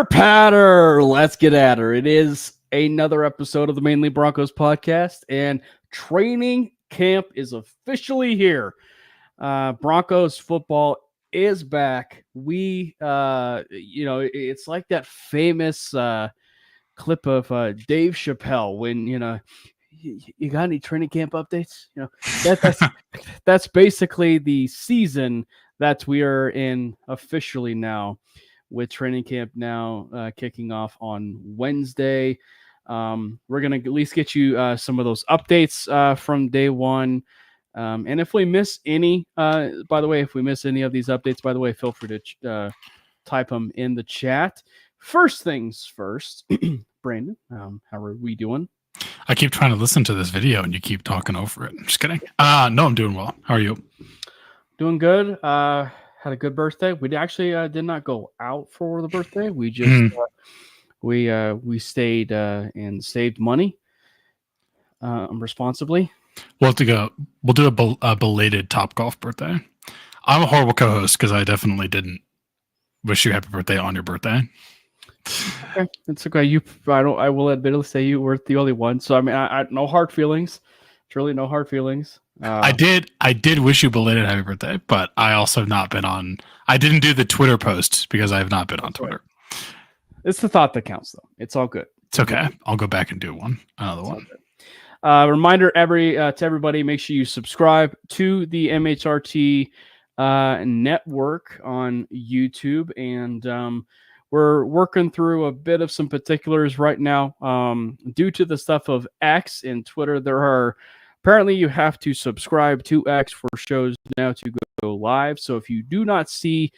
Pitter patter, let's get at her. It is another episode of the Manely Broncos Podcast, and training camp is officially here. Broncos football is back. It's like that famous clip of Dave Chappelle when, you got any training camp updates? That's basically the season that we are in officially now, with training camp now kicking off on Wednesday. We're going to at least get you some of those updates from day one. And if we miss any, if we miss any of these updates, by the way, feel free to type them in the chat. First things first, Brandon, how are we doing? I keep trying to listen to this video and you keep talking over it. I'm just kidding. No, I'm doing well. How are you? Doing good. Had a good birthday. We actually did not go out for the birthday. We just we stayed and saved money responsibly. We'll have to go. We'll do a belated Topgolf birthday. I'm a horrible co-host because I definitely didn't wish you happy birthday on your birthday. Okay, it's okay. I will admittedly say you were the only one. So I mean, I no hard feelings. Truly, no hard feelings. I did wish you belated happy birthday, but I also have not been on. I didn't do the Twitter posts because I have not been on Twitter. It's the thought that counts, though. It's all good. It's okay. I'll go back and do another one. Reminder to everybody: make sure you subscribe to the MHRT network on YouTube, and we're working through a bit of some particulars right now. Due to the stuff of X and Twitter, apparently you have to subscribe to X for shows now to go live. So if you do not see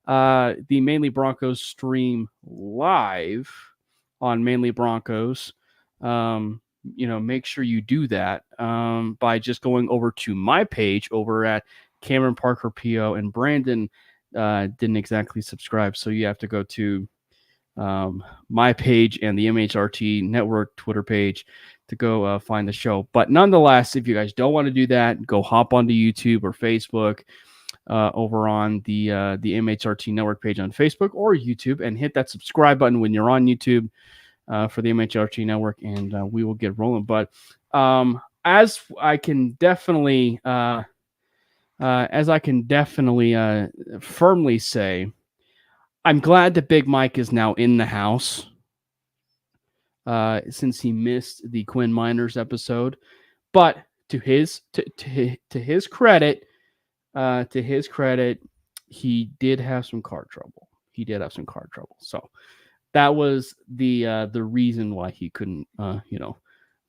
the Manely Broncos stream live on Manely Broncos, make sure you do that by just going over to my page over at Cameron Parker PO, and Brandon didn't exactly subscribe, so you have to go to my page and the MHRT network Twitter page to go find the show. But nonetheless, if you guys don't want to do that, go hop onto YouTube or Facebook over on the MHRT network page on Facebook or YouTube, and hit that subscribe button when you're on YouTube for the MHRT network, and we will get rolling. But as I can definitely firmly say, I'm glad that Big Mike is now in the house since he missed the Quinn Miners episode. But to his credit, he did have some car trouble. So that was the reason why he couldn't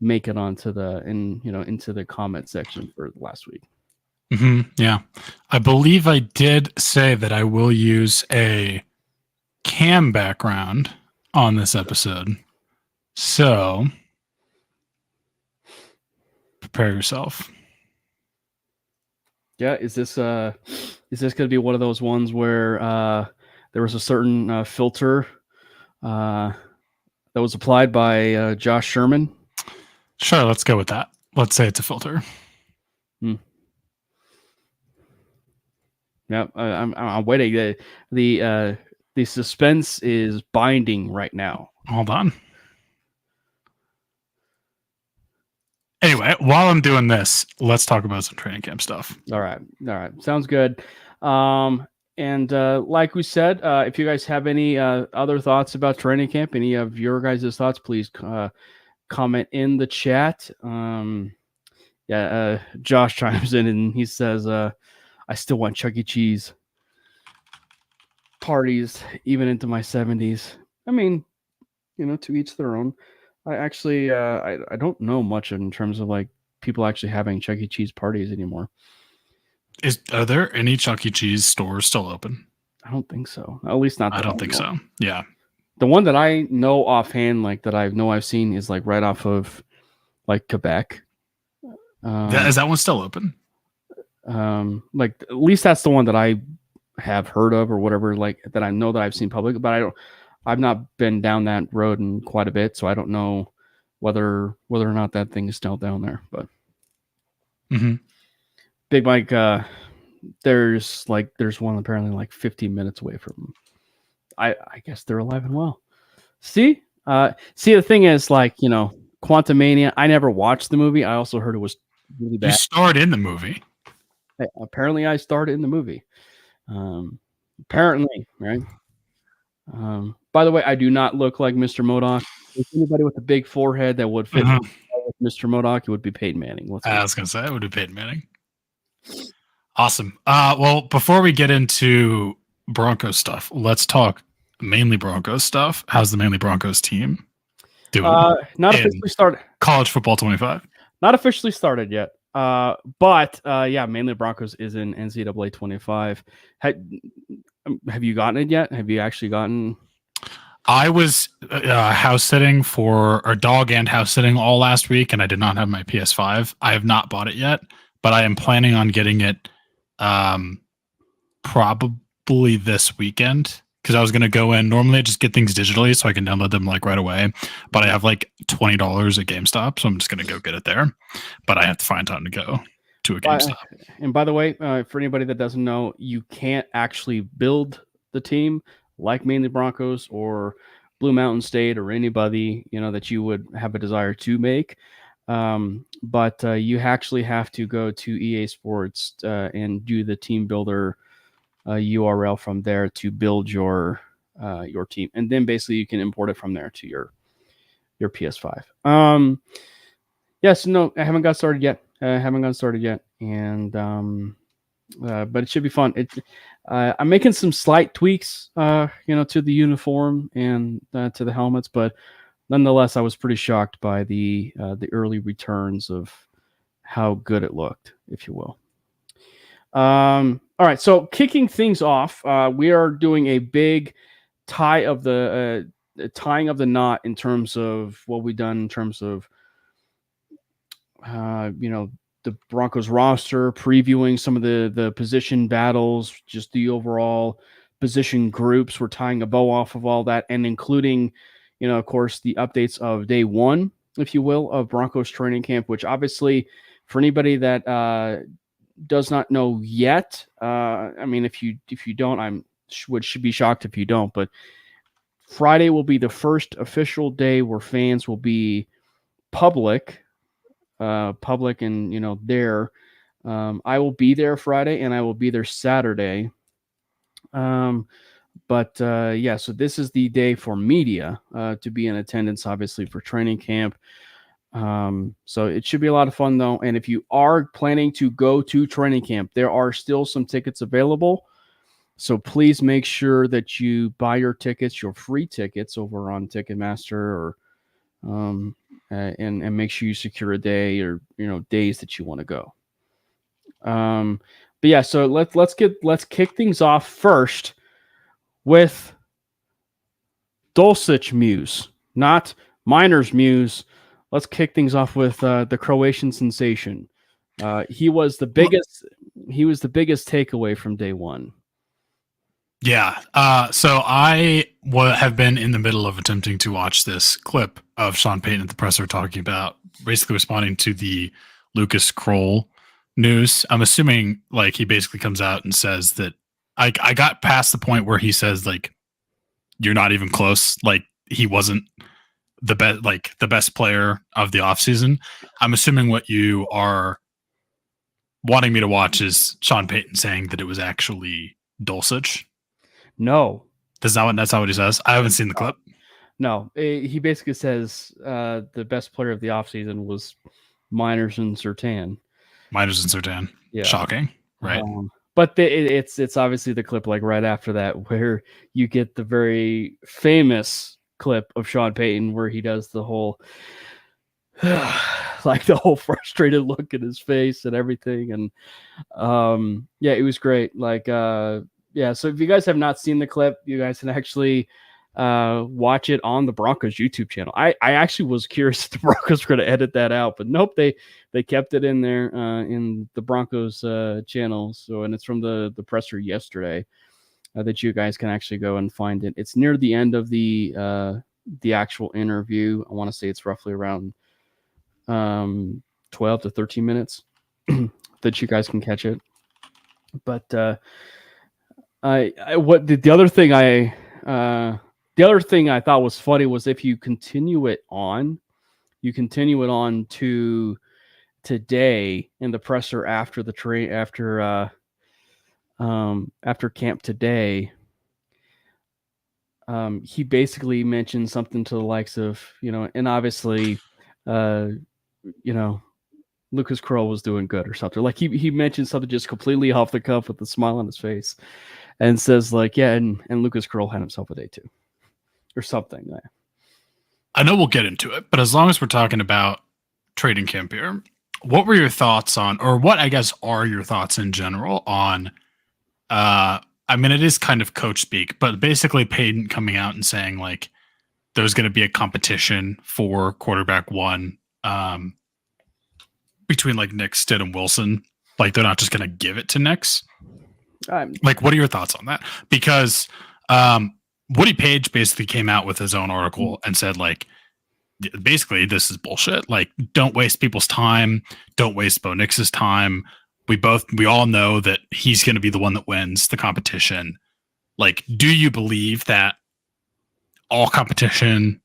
make it onto into the comment section for last week. Mm-hmm, yeah, I believe I did say that I will use a cam background on this episode, so prepare yourself. Yeah, is this going to be one of those ones where there was a certain filter that was applied by Josh Sherman? Sure, let's go with that. Let's say it's a filter. Yeah, I'm waiting. The suspense is binding right now. Hold on. Anyway, while I'm doing this, let's talk about some training camp stuff. All right. Sounds good. And like we said, if you guys have any other thoughts about training camp, any of your guys' thoughts, please comment in the chat. Josh chimes in and he says, I still want Chuck E. Cheese parties even into my 70s. I mean, to each their own. I actually I don't know much in terms of like people actually having Chuck E. Cheese parties anymore. Are there any Chuck E. Cheese stores still open? I don't think so. At least not. I don't think so. Yeah. The one that I know offhand, like that I've seen, is like right off of like Quebec. Is that one still open? Like at least that's the one that I have heard of or whatever, like that I know that I've seen public, but I've not been down that road in quite a bit, so I don't know whether or not that thing is still down there. But Big Mike, there's one apparently like 15 minutes away from. I guess they're alive and well. See, the thing is, like, Quantumania. I never watched the movie. I also heard it was really bad. You starred in the movie. Apparently, I starred in the movie. Apparently, right? By the way, I do not look like Mr. Modoc. If anybody with a big forehead that would fit with Mr. Modoc, it would be Peyton Manning. I was going to say it would be Peyton Manning. Awesome. Well, before we get into Broncos stuff, let's talk mainly Broncos stuff. How's the Manly Broncos team doing? Not officially started. College football 25. Not officially started yet. But Manly Broncos is in NCAA 25. Have you gotten it yet? Have you actually gotten? I was house sitting or dog and house sitting all last week, and I did not have my PS5. I have not bought it yet, but I am planning on getting it probably this weekend, because I was going to go in. Normally I just get things digitally so I can download them like right away, but I have like $20 at GameStop, so I'm just going to go get it there, but I have to find time to go to a GameStop. And by the way, for anybody that doesn't know, you can't actually build the team like Manly Broncos or Blue Mountain State or anybody, that you would have a desire to make. But you actually have to go to EA Sports and do the team builder URL from there to build your team, and then basically you can import it from there to your PS5. Yes, no, I haven't got started yet. And but it should be fun. I'm making some slight tweaks, to the uniform and to the helmets, but nonetheless, I was pretty shocked by the early returns of how good it looked, if you will. All right, so kicking things off, we are doing a big tying of the knot in terms of what we've done in terms of the Broncos roster, previewing some of the position battles, just the overall position groups. We're tying a bow off of all that, and including, of course, the updates of day one, if you will, of Broncos training camp, which obviously for anybody that does not know yet, if you don't, should be shocked if you don't, but Friday will be the first official day where fans will be public and there. I will be there Friday and I will be there Saturday. So this is the day for media to be in attendance, obviously, for training camp. So it should be a lot of fun, though. And if you are planning to go to training camp, there are still some tickets available. So please make sure that you buy your tickets, your free tickets, over on Ticketmaster, or and make sure you secure a day or days that you want to go. So let's kick things off first with Dulcich Muse, not Miners Muse. Let's kick things off with the Croatian sensation. He was the biggest takeaway from day one. Yeah. So I have been in the middle of attempting to watch this clip of Sean Payton at the presser talking about basically responding to the Lucas Kroll news. I'm assuming like he basically comes out and says that I got past the point where he says like, you're not even close. Like he wasn't the best player of the offseason. I'm assuming what you are wanting me to watch is Sean Payton saying that it was actually Dulcich. No, that's not what he says. I haven't seen the clip. No, he basically says the best player of the offseason was Miners and Surtain. Yeah. Shocking, right? But it's obviously the clip like right after that where you get the very famous clip of Sean Payton where he does the whole like the whole frustrated look in his face and everything. And it was great. Like so if you guys have not seen the clip, you guys can actually watch it on the Broncos YouTube channel. I actually was curious if the Broncos were going to edit that out, but nope, they kept it in there in the Broncos channel. So, and it's from the presser yesterday that you guys can actually go and find it. It's near the end of the actual interview. I want to say it's roughly around 12 to 13 minutes that you guys can catch it. But the other thing I The other thing I thought was funny was if you continue it on to today in the presser after the train after camp today. He basically mentioned something to the likes of, and obviously, Lucas Kroll was doing good or something. Like he mentioned something just completely off the cuff with a smile on his face, and says like, yeah, and Lucas Kroll had himself a day too, or something. I know we'll get into it, but as long as we're talking about trading camp here, what were your thoughts on, or what I guess are your thoughts in general on? I mean, it is kind of coach speak, but basically Payton coming out and saying like there's going to be a competition for quarterback one between like Nick, Stitt, and Wilson. Like they're not just going to give it to Nix. Like, what are your thoughts on that? Because Woody Page basically came out with his own article and said like, basically this is bullshit. Like, don't waste people's time. Don't waste Bo Nix's time. We all know that he's going to be the one that wins the competition. Like, do you believe that all competition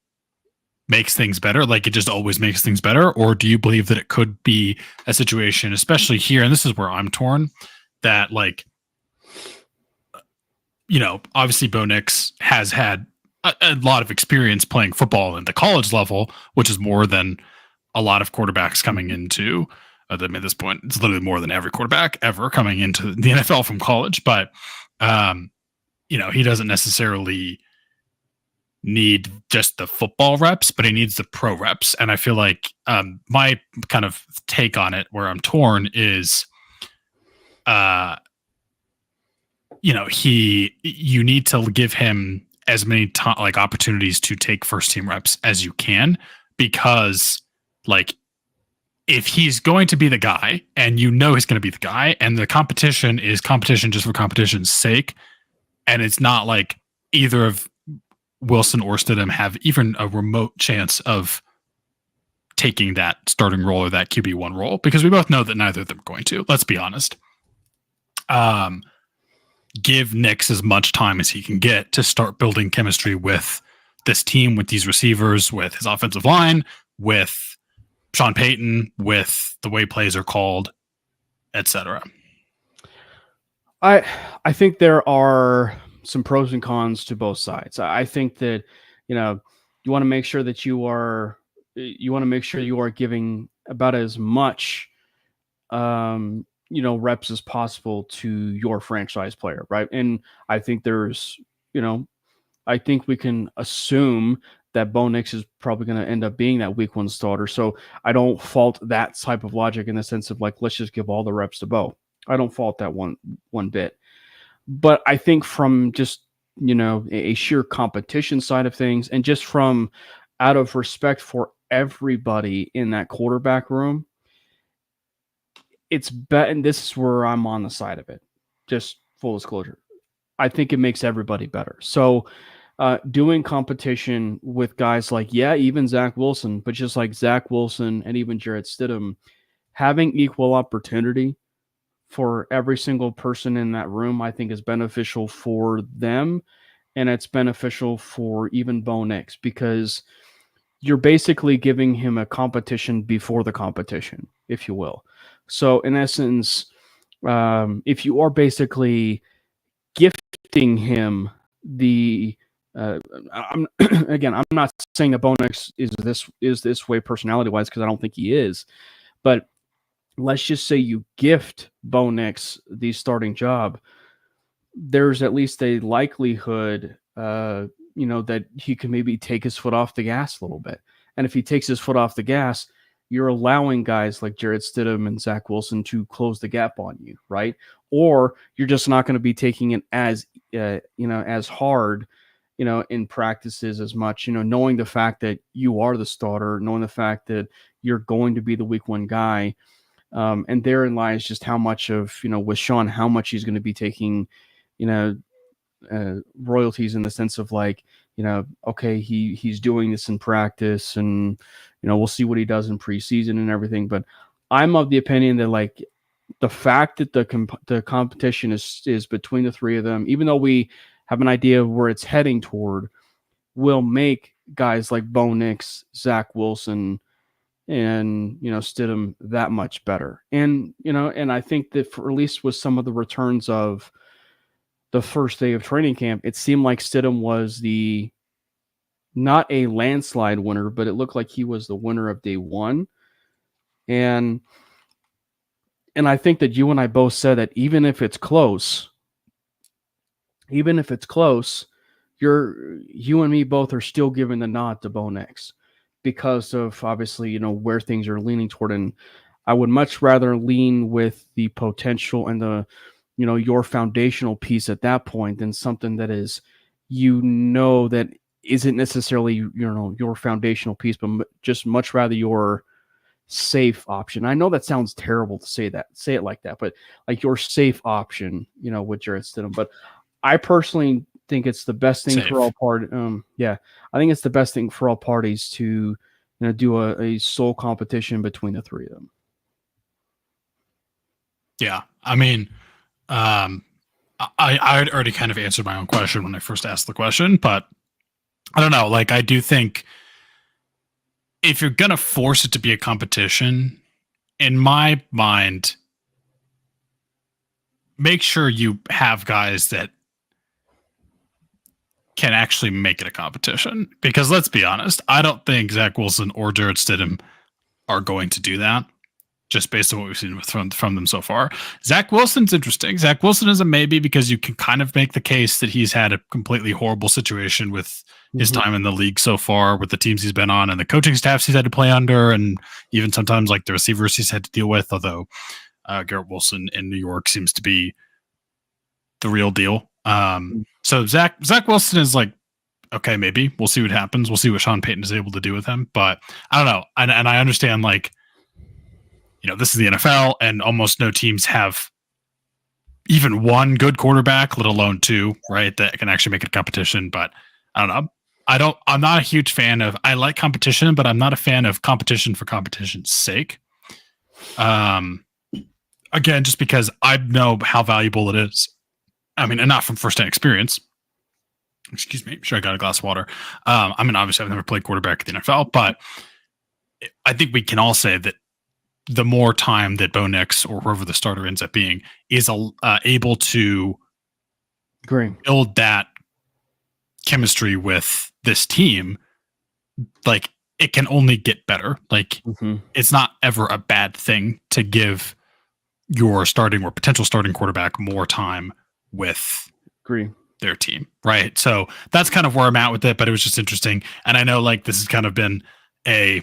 makes things better? Like, it just always makes things better? Or do you believe that it could be a situation, especially here, and this is where I'm torn, that like, obviously Bo Nix has had a lot of experience playing football at the college level, which is more than a lot of quarterbacks coming into at this point. It's literally more than every quarterback ever coming into the NFL from college. But, he doesn't necessarily need just the football reps, but he needs the pro reps. And I feel like my kind of take on it where I'm torn is, you need to give him as many opportunities to take first team reps as you can, because like if he's going to be the guy and he's going to be the guy and the competition is competition just for competition's sake, and it's not like either of Wilson or Stidham have even a remote chance of taking that starting role or that QB1 role, because we both know that neither of them are going to, let's be honest. Give Nix as much time as he can get to start building chemistry with this team, with these receivers, with his offensive line, with Sean Payton, with the way plays are called, etc. I think there are some pros and cons to both sides. I think that, you want to make sure that you are giving about as much, reps as possible to your franchise player, right? And I think I think we can assume that Bo Nix is probably going to end up being that week one starter. So I don't fault that type of logic in the sense of like, let's just give all the reps to Bo. I don't fault that one bit. But I think from just, a sheer competition side of things, and just from out of respect for everybody in that quarterback room, it's better. And this is where I'm on the side of it. Just full disclosure. I think it makes everybody better. So doing competition with guys like, even Zach Wilson, but just like Zach Wilson and even Jarrett Stidham, having equal opportunity for every single person in that room, I think is beneficial for them. And it's beneficial for even Bo Nix, because you're basically giving him a competition before the competition, if you will. So in essence, if you are basically gifting him the, I'm not saying that Bo Nix is this way personality wise, because I don't think he is, but let's just say you gift Bo Nix the starting job, there's at least a likelihood, that he can maybe take his foot off the gas a little bit. And if he takes his foot off the gas, you're allowing guys like Jarrett Stidham and Zach Wilson to close the gap on you, right? Or you're just not going to be taking it as, as hard, in practices as much, knowing the fact that you are the starter, knowing the fact that you're going to be the week one guy. And therein lies just how much of, with Sean, how much he's going to be taking, royalties in the sense of like, okay, he's doing this in practice, and, we'll see what he does in preseason and everything. But I'm of the opinion that like the fact that the competition is between the three of them, even though we have an idea of where it's heading toward, will make guys like Bo Nix, Zach Wilson, and Stidham that much better. And and I think that for at least with some of the returns of the first day of training camp, it seemed like Stidham was not a landslide winner, but it looked like he was the winner of day one. And I think that you and I both said that even if it's close, you and me both are still giving the nod to Bo Nix because of obviously, where things are leaning toward. And I would much rather lean with the potential and the, your foundational piece at that point than something that is, that isn't necessarily, your foundational piece, but just much rather your safe option. I know that sounds terrible to say it like that, but like your safe option, with Jarrett Stidham. But I personally think it's the best thing for all parties. I think it's the best thing for all parties to, do a sole competition between the three of them. Yeah, I mean, I had already kind of answered my own question when I first asked the question, but I don't know. Like, I do think if you're gonna force it to be a competition, in my mind, make sure you have guys that can actually make it a competition. Because let's be honest, I don't think Zach Wilson or Jarrett Stidham are going to do that, just based on what we've seen from them so far. Zach Wilson's interesting. Zach Wilson is a maybe because you can kind of make the case that he's had a completely horrible situation with his time in the league so far, with the teams he's been on and the coaching staffs he's had to play under, and even sometimes like the receivers he's had to deal with, although Garrett Wilson in New York seems to be the real deal. So Zach Wilson is like, okay, maybe we'll see what happens. We'll see what Sean Payton is able to do with him, but I don't know. And I understand, like, this is the NFL and almost no teams have even one good quarterback, let alone two, right? That can actually make it a competition. But I don't know. I'm not a huge fan of, I like competition, but I'm not a fan of competition for competition's sake. Again, just because I know how valuable it is. I mean, and not from firsthand experience. Excuse me. Sure, I got a glass of water. I mean, obviously, I've never played quarterback in the NFL, but I think we can all say that the more time that Bo Nix or whoever the starter ends up being is able to build that chemistry with this team, like, it can only get better. Like, it's not ever a bad thing to give your starting or potential starting quarterback more time with their team, right? So that's kind of where I'm at with it, but it was just interesting. And I know, like, this has kind of been a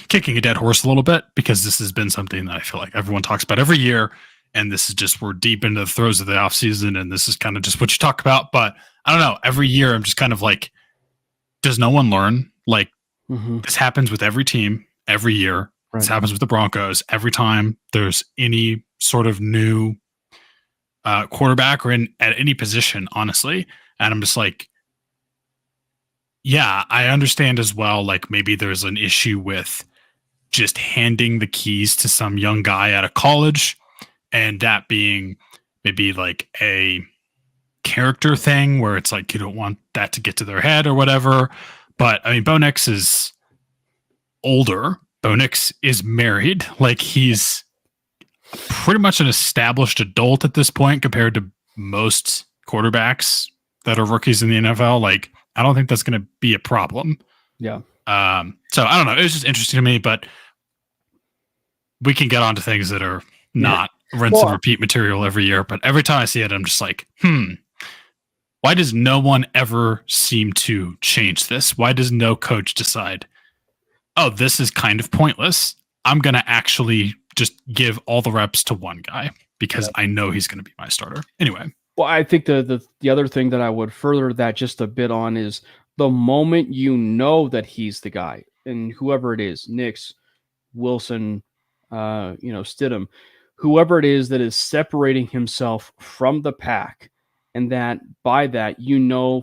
kicking a dead horse a little bit, because this has been something that I feel like everyone talks about every year, and this is just, we're deep into the throes of the offseason, and this is kind of just what you talk about. But I don't know, every year I'm just kind of like, does no one learn? Like, this happens with every team every year. Right. This happens with the Broncos every time there's any sort of new quarterback or at any position, honestly. And I'm just like, yeah, I understand as well. Like, maybe there's an issue with just handing the keys to some young guy out of college, and that being maybe like a character thing where it's like, you don't want that to get to their head or whatever. But I mean, Bo Nix is older. Bo Nix is married. Like, he's pretty much an established adult at this point compared to most quarterbacks that are rookies in the NFL. Like, I don't think that's going to be a problem. Yeah. So I don't know. It was just interesting to me, but we can get onto things that are not rinse and repeat material every year. But every time I see it, I'm just like, why does no one ever seem to change this? Why does no coach decide, oh, this is kind of pointless, I'm going to actually just give all the reps to one guy because I know he's going to be my starter. Anyway. Well, I think the other thing that I would further that just a bit on is the moment you know that he's the guy, and whoever it is, Nix, Wilson, Stidham, whoever it is that is separating himself from the pack, and that by that,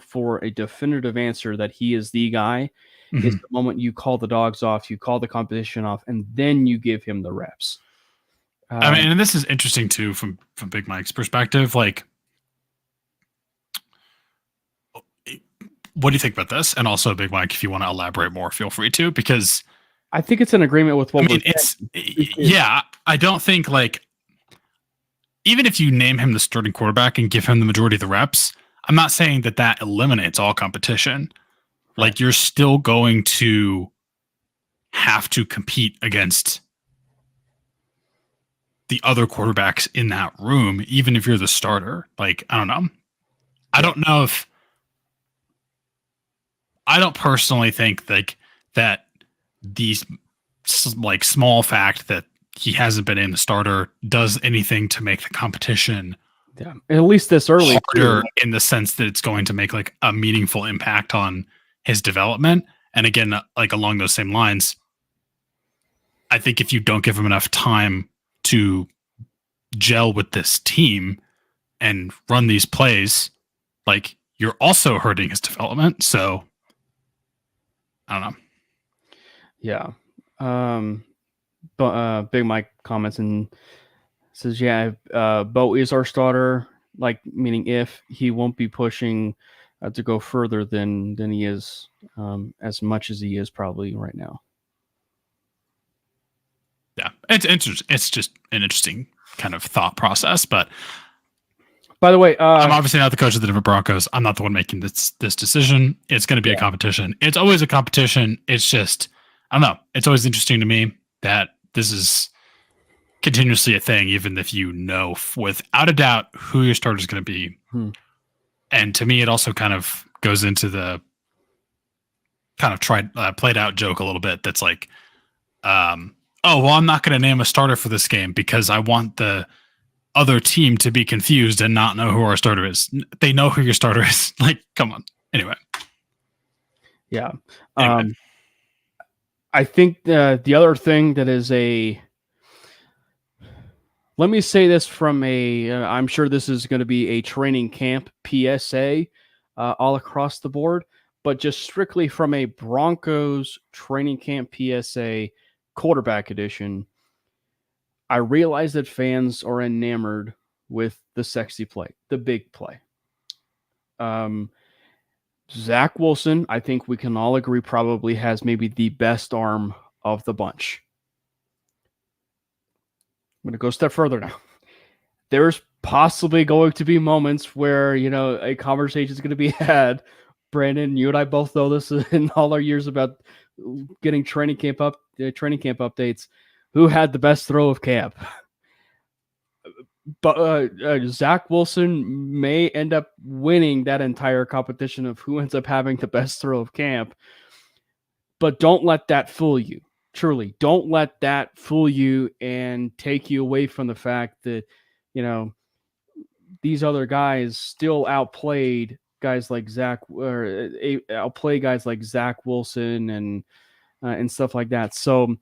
for a definitive answer that he is the guy, is the moment you call the dogs off, you call the competition off, and then you give him the reps. I mean, and this is interesting too from Big Mike's perspective. Like, what do you think about this? And also, Big Mike, if you want to elaborate more, feel free to, because I think it's an agreement with what I don't think like, even if you name him the starting quarterback and give him the majority of the reps, I'm not saying that eliminates all competition. Right. Like, you're still going to have to compete against the other quarterbacks in that room, even if you're the starter. Like, I don't know. I don't know if I don't personally think like that these like small fact that he hasn't been in the starter does anything to make the competition at least this early harder in the sense that it's going to make like a meaningful impact on his development. And again, like along those same lines, I think if you don't give him enough time to gel with this team and run these plays, like, you're also hurting his development. So I don't know. Yeah. But Big Mike comments and says, yeah, Bo is our starter, like, meaning if he won't be pushing to go further than he is, as much as he is probably right now. Yeah, it's interesting. It's just an interesting kind of thought process. But by the way, I'm obviously not the coach of the Denver Broncos. I'm not the one making this decision. It's going to be a competition. It's always a competition. It's just, I don't know. It's always interesting to me that this is continuously a thing, even if you know without a doubt who your starter is going to be. And to me, it also kind of goes into the kind of played out joke a little bit. That's like, oh, well, I'm not going to name a starter for this game because I want the other team to be confused and not know who our starter is. They know who your starter is. Like, come on. Anyway. Yeah. Anyway. I think the other thing that is let me say this from I'm sure this is going to be a training camp PSA all across the board, but just strictly from a Broncos training camp PSA quarterback edition, I realize that fans are enamored with the sexy play, the big play. Zach Wilson, I think we can all agree, probably has maybe the best arm of the bunch. I'm going to go a step further now. There's possibly going to be moments where, a conversation is going to be had. Brandon, you and I both know this in all our years about getting training camp updates. Who had the best throw of camp? But Zach Wilson may end up winning that entire competition of who ends up having the best throw of camp. But don't let that fool you. Truly, don't let that fool you and take you away from the fact that, these other guys still outplayed guys like outplay guys like Zach Wilson and stuff like that. So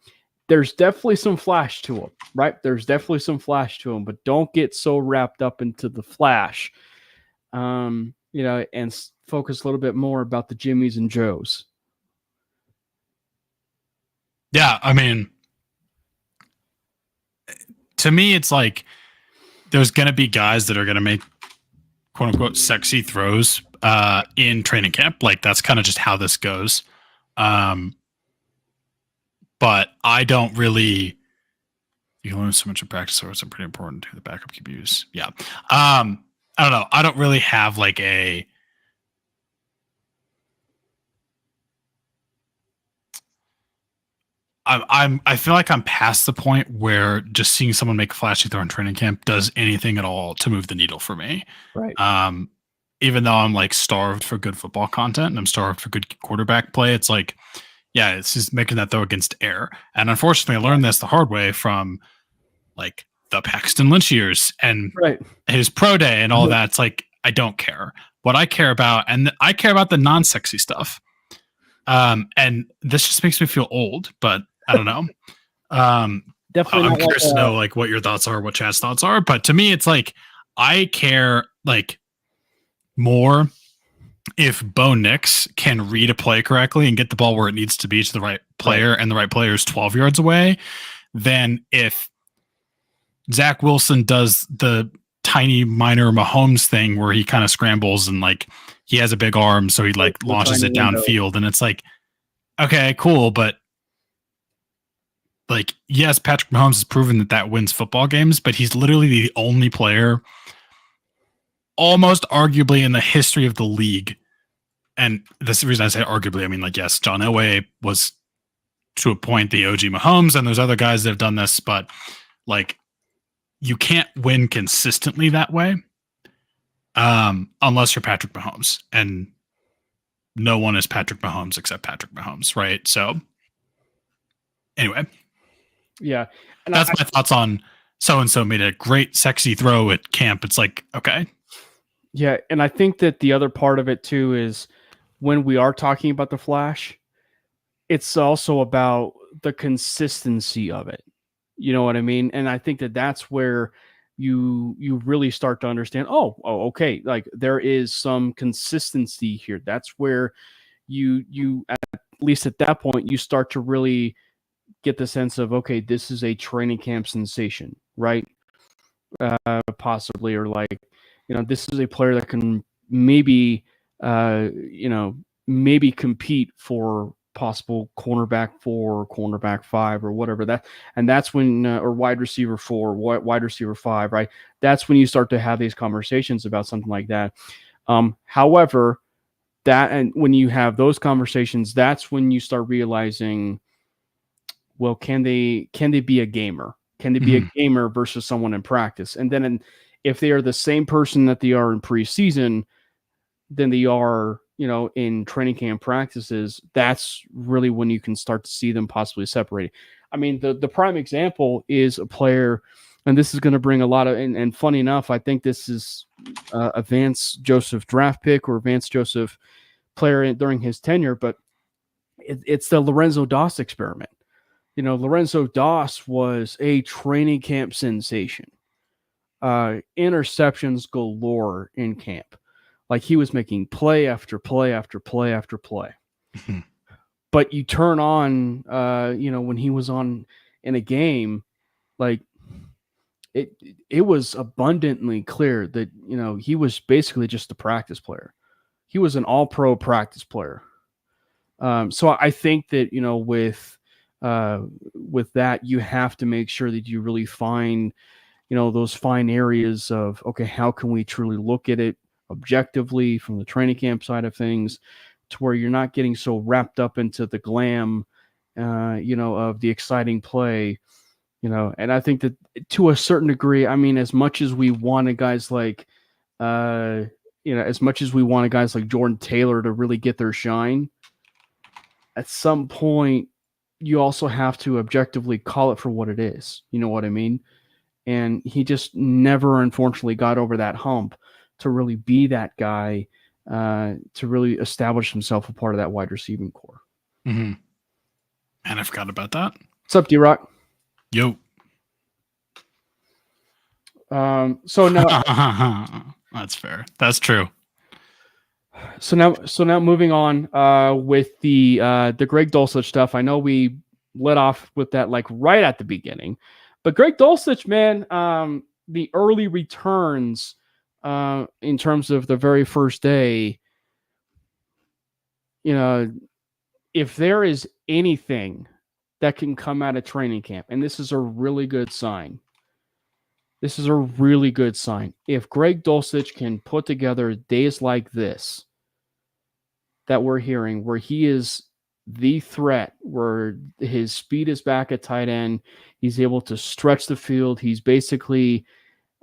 there's definitely some flash to him, right? There's definitely some flash to him, but don't get so wrapped up into the flash, and focus a little bit more about the Jimmies and Joes. Yeah, I mean, to me, it's like there's going to be guys that are going to make quote unquote sexy throws in training camp. Like, that's kind of just how this goes. But I don't really. You can learn so much in practice, so it's pretty important to the backup QBs. Yeah. I don't know. I don't really have like I feel like I'm past the point where just seeing someone make a flashy throw in training camp does anything at all to move the needle for me. Right. Even though I'm like starved for good football content and I'm starved for good quarterback play, it's like, yeah, it's just making that throw against air. And unfortunately, I learned this the hard way from like the Paxton Lynch years and his pro day and all that. It's like, I don't care. What I care about, and I care about the non-sexy stuff. And this just makes me feel old, but I don't know. Definitely. I'm curious to know like what your thoughts are, what Chad's thoughts are. But to me, it's like, I care like more if Bo Nix can read a play correctly and get the ball where it needs to be to the right player and the right player is 12 yards away, than if Zach Wilson does the tiny minor Mahomes thing where he kind of scrambles and like he has a big arm, so he like launches it downfield, and it's like, okay, cool, but like, yes, Patrick Mahomes has proven that wins football games, but he's literally the only player, almost arguably in the history of the league. And that's the reason I say arguably. I mean, like, yes, John Elway was to a point the OG Mahomes, and there's other guys that have done this, but like, you can't win consistently that way unless you're Patrick Mahomes, and no one is Patrick Mahomes except Patrick Mahomes, right? So anyway, yeah, and that's my thoughts on so-and-so made a great sexy throw at camp. It's like, okay. Yeah, and I think that the other part of it too is when we are talking about the flash, it's also about the consistency of it. You know what I mean? And I think that that's where you really start to understand, okay, like there is some consistency here. That's where you at least at that point you start to really get the sense of, okay, this is a training camp sensation, right? Possibly, or like, this is a player that can maybe maybe compete for possible cornerback 4, cornerback 5, or whatever that, and that's when or wide receiver 4, wide receiver 5, right? That's when you start to have these conversations about something like that. However, that, and when you have those conversations, that's when you start realizing, well, can they be a gamer? Can they be a gamer versus someone in practice? And then if they are the same person that they are in preseason, then they are, in training camp practices, that's really when you can start to see them possibly separating. I mean, the prime example is a player, and this is going to bring a lot of, and funny enough, I think this is a Vance Joseph draft pick or Vance Joseph player during his tenure, but it's the Lorenzo Doss experiment. Lorenzo Doss was a training camp sensation. Interceptions galore in camp. Like, he was making play after play after play after play. But you turn on, when he was on in a game, like it was abundantly clear that, he was basically just a practice player. He was an all-pro practice player. So I think that, with that, you have to make sure that you really find, those fine areas of, okay, how can we truly look at it objectively from the training camp side of things, to where you're not getting so wrapped up into the glam, of the exciting play, and I think that to a certain degree, I mean, as much as we wanted guys like, as much as we wanted guys like Jordan Taylor to really get their shine, at some point, you also have to objectively call it for what it is. You know what I mean? And he just never, unfortunately, got over that hump to really be that guy, to really establish himself a part of that wide receiving core. Mm-hmm. Man, I forgot about that. What's up, D-Rock? Yo. So now that's fair. That's true. So now moving on with the Greg Dulcich stuff. I know we let off with that like right at the beginning, but Greg Dulcich, man, the early returns in terms of the very first day, if there is anything that can come out of training camp, and this is a really good sign. This is a really good sign. If Greg Dulcich can put together days like this that we're hearing, where he is the threat, where his speed is back at tight end, he's able to stretch the field. He's basically,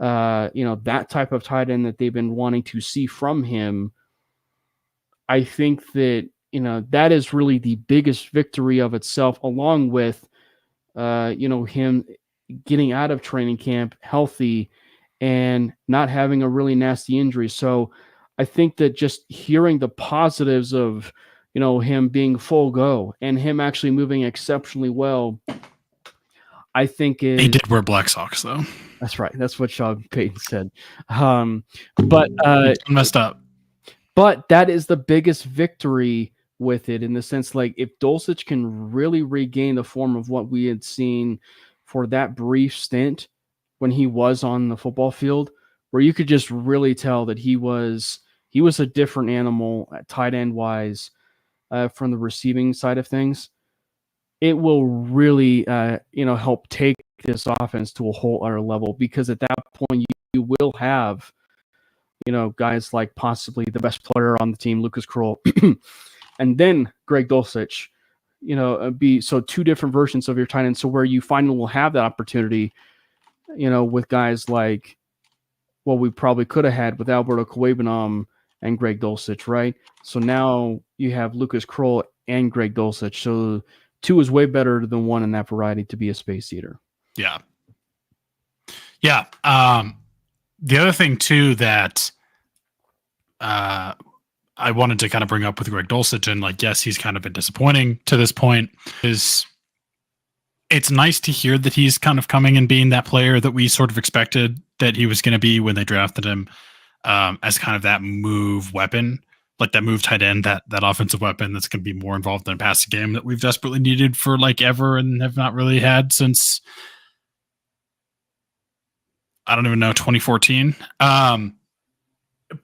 that type of tight end that they've been wanting to see from him. I think that, that is really the biggest victory of itself, along with, him getting out of training camp healthy and not having a really nasty injury. So I think that just hearing the positives of, him being full go and him actually moving exceptionally well, I think he did wear black socks though. That's right. That's what Sean Payton said. But messed up. But that is the biggest victory with it, in the sense, like, if Dulcich can really regain the form of what we had seen for that brief stint when he was on the football field, where you could just really tell that he was he was a different animal at tight end wise from the receiving side of things. It will really, help take this offense to a whole other level, because at that point you will have, guys like possibly the best player on the team, Lucas Kroll, and then Greg Dulcich, be so two different versions of your tight end. So where you finally will have that opportunity, with guys like what we probably could have had with Alberto Cuebanam and Greg Dulcich, right? So now you have Lucas Kroll and Greg Dulcich. So 2 is way better than 1 in that variety to be a space eater. Yeah. Yeah. The other thing too that I wanted to kind of bring up with Greg Dulcich, and like, yes, he's kind of been disappointing to this point, is it's nice to hear that he's kind of coming and being that player that we sort of expected that he was going to be when they drafted him, as kind of that move weapon, like that move tight end, that offensive weapon that's going to be more involved in a passing game that we've desperately needed for like ever and have not really had since, I don't even know, 2014.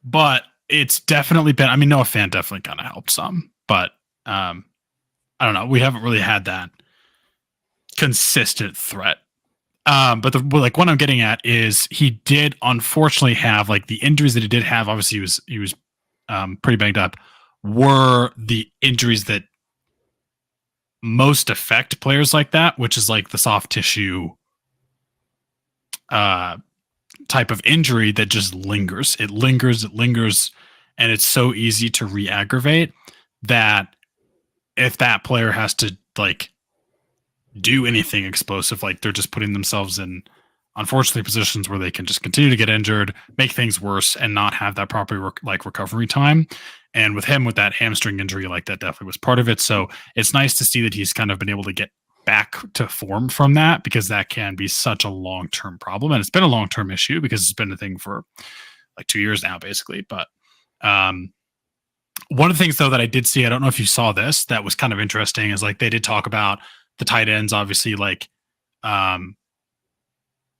But it's definitely been, I mean, Noah Fant definitely kind of helped some, but I don't know. We haven't really had that consistent threat. But what I'm getting at is he did unfortunately have like the injuries that he did have. Obviously he was pretty banged up, were the injuries that most affect players like that, which is like the soft tissue type of injury that just lingers. It lingers, and it's so easy to re-aggravate that if that player has to like do anything explosive, like they're just putting themselves in, unfortunately, positions where they can just continue to get injured, make things worse, and not have that proper recovery time. And with him, with that hamstring injury, like that definitely was part of it. So it's nice to see that he's kind of been able to get back to form from that, because that can be such a long-term problem. And it's been a long-term issue because it's been a thing for like 2 years now, basically. But one of the things, though, that I did see, I don't know if you saw this, that was kind of interesting, is like they did talk about the tight ends, obviously, like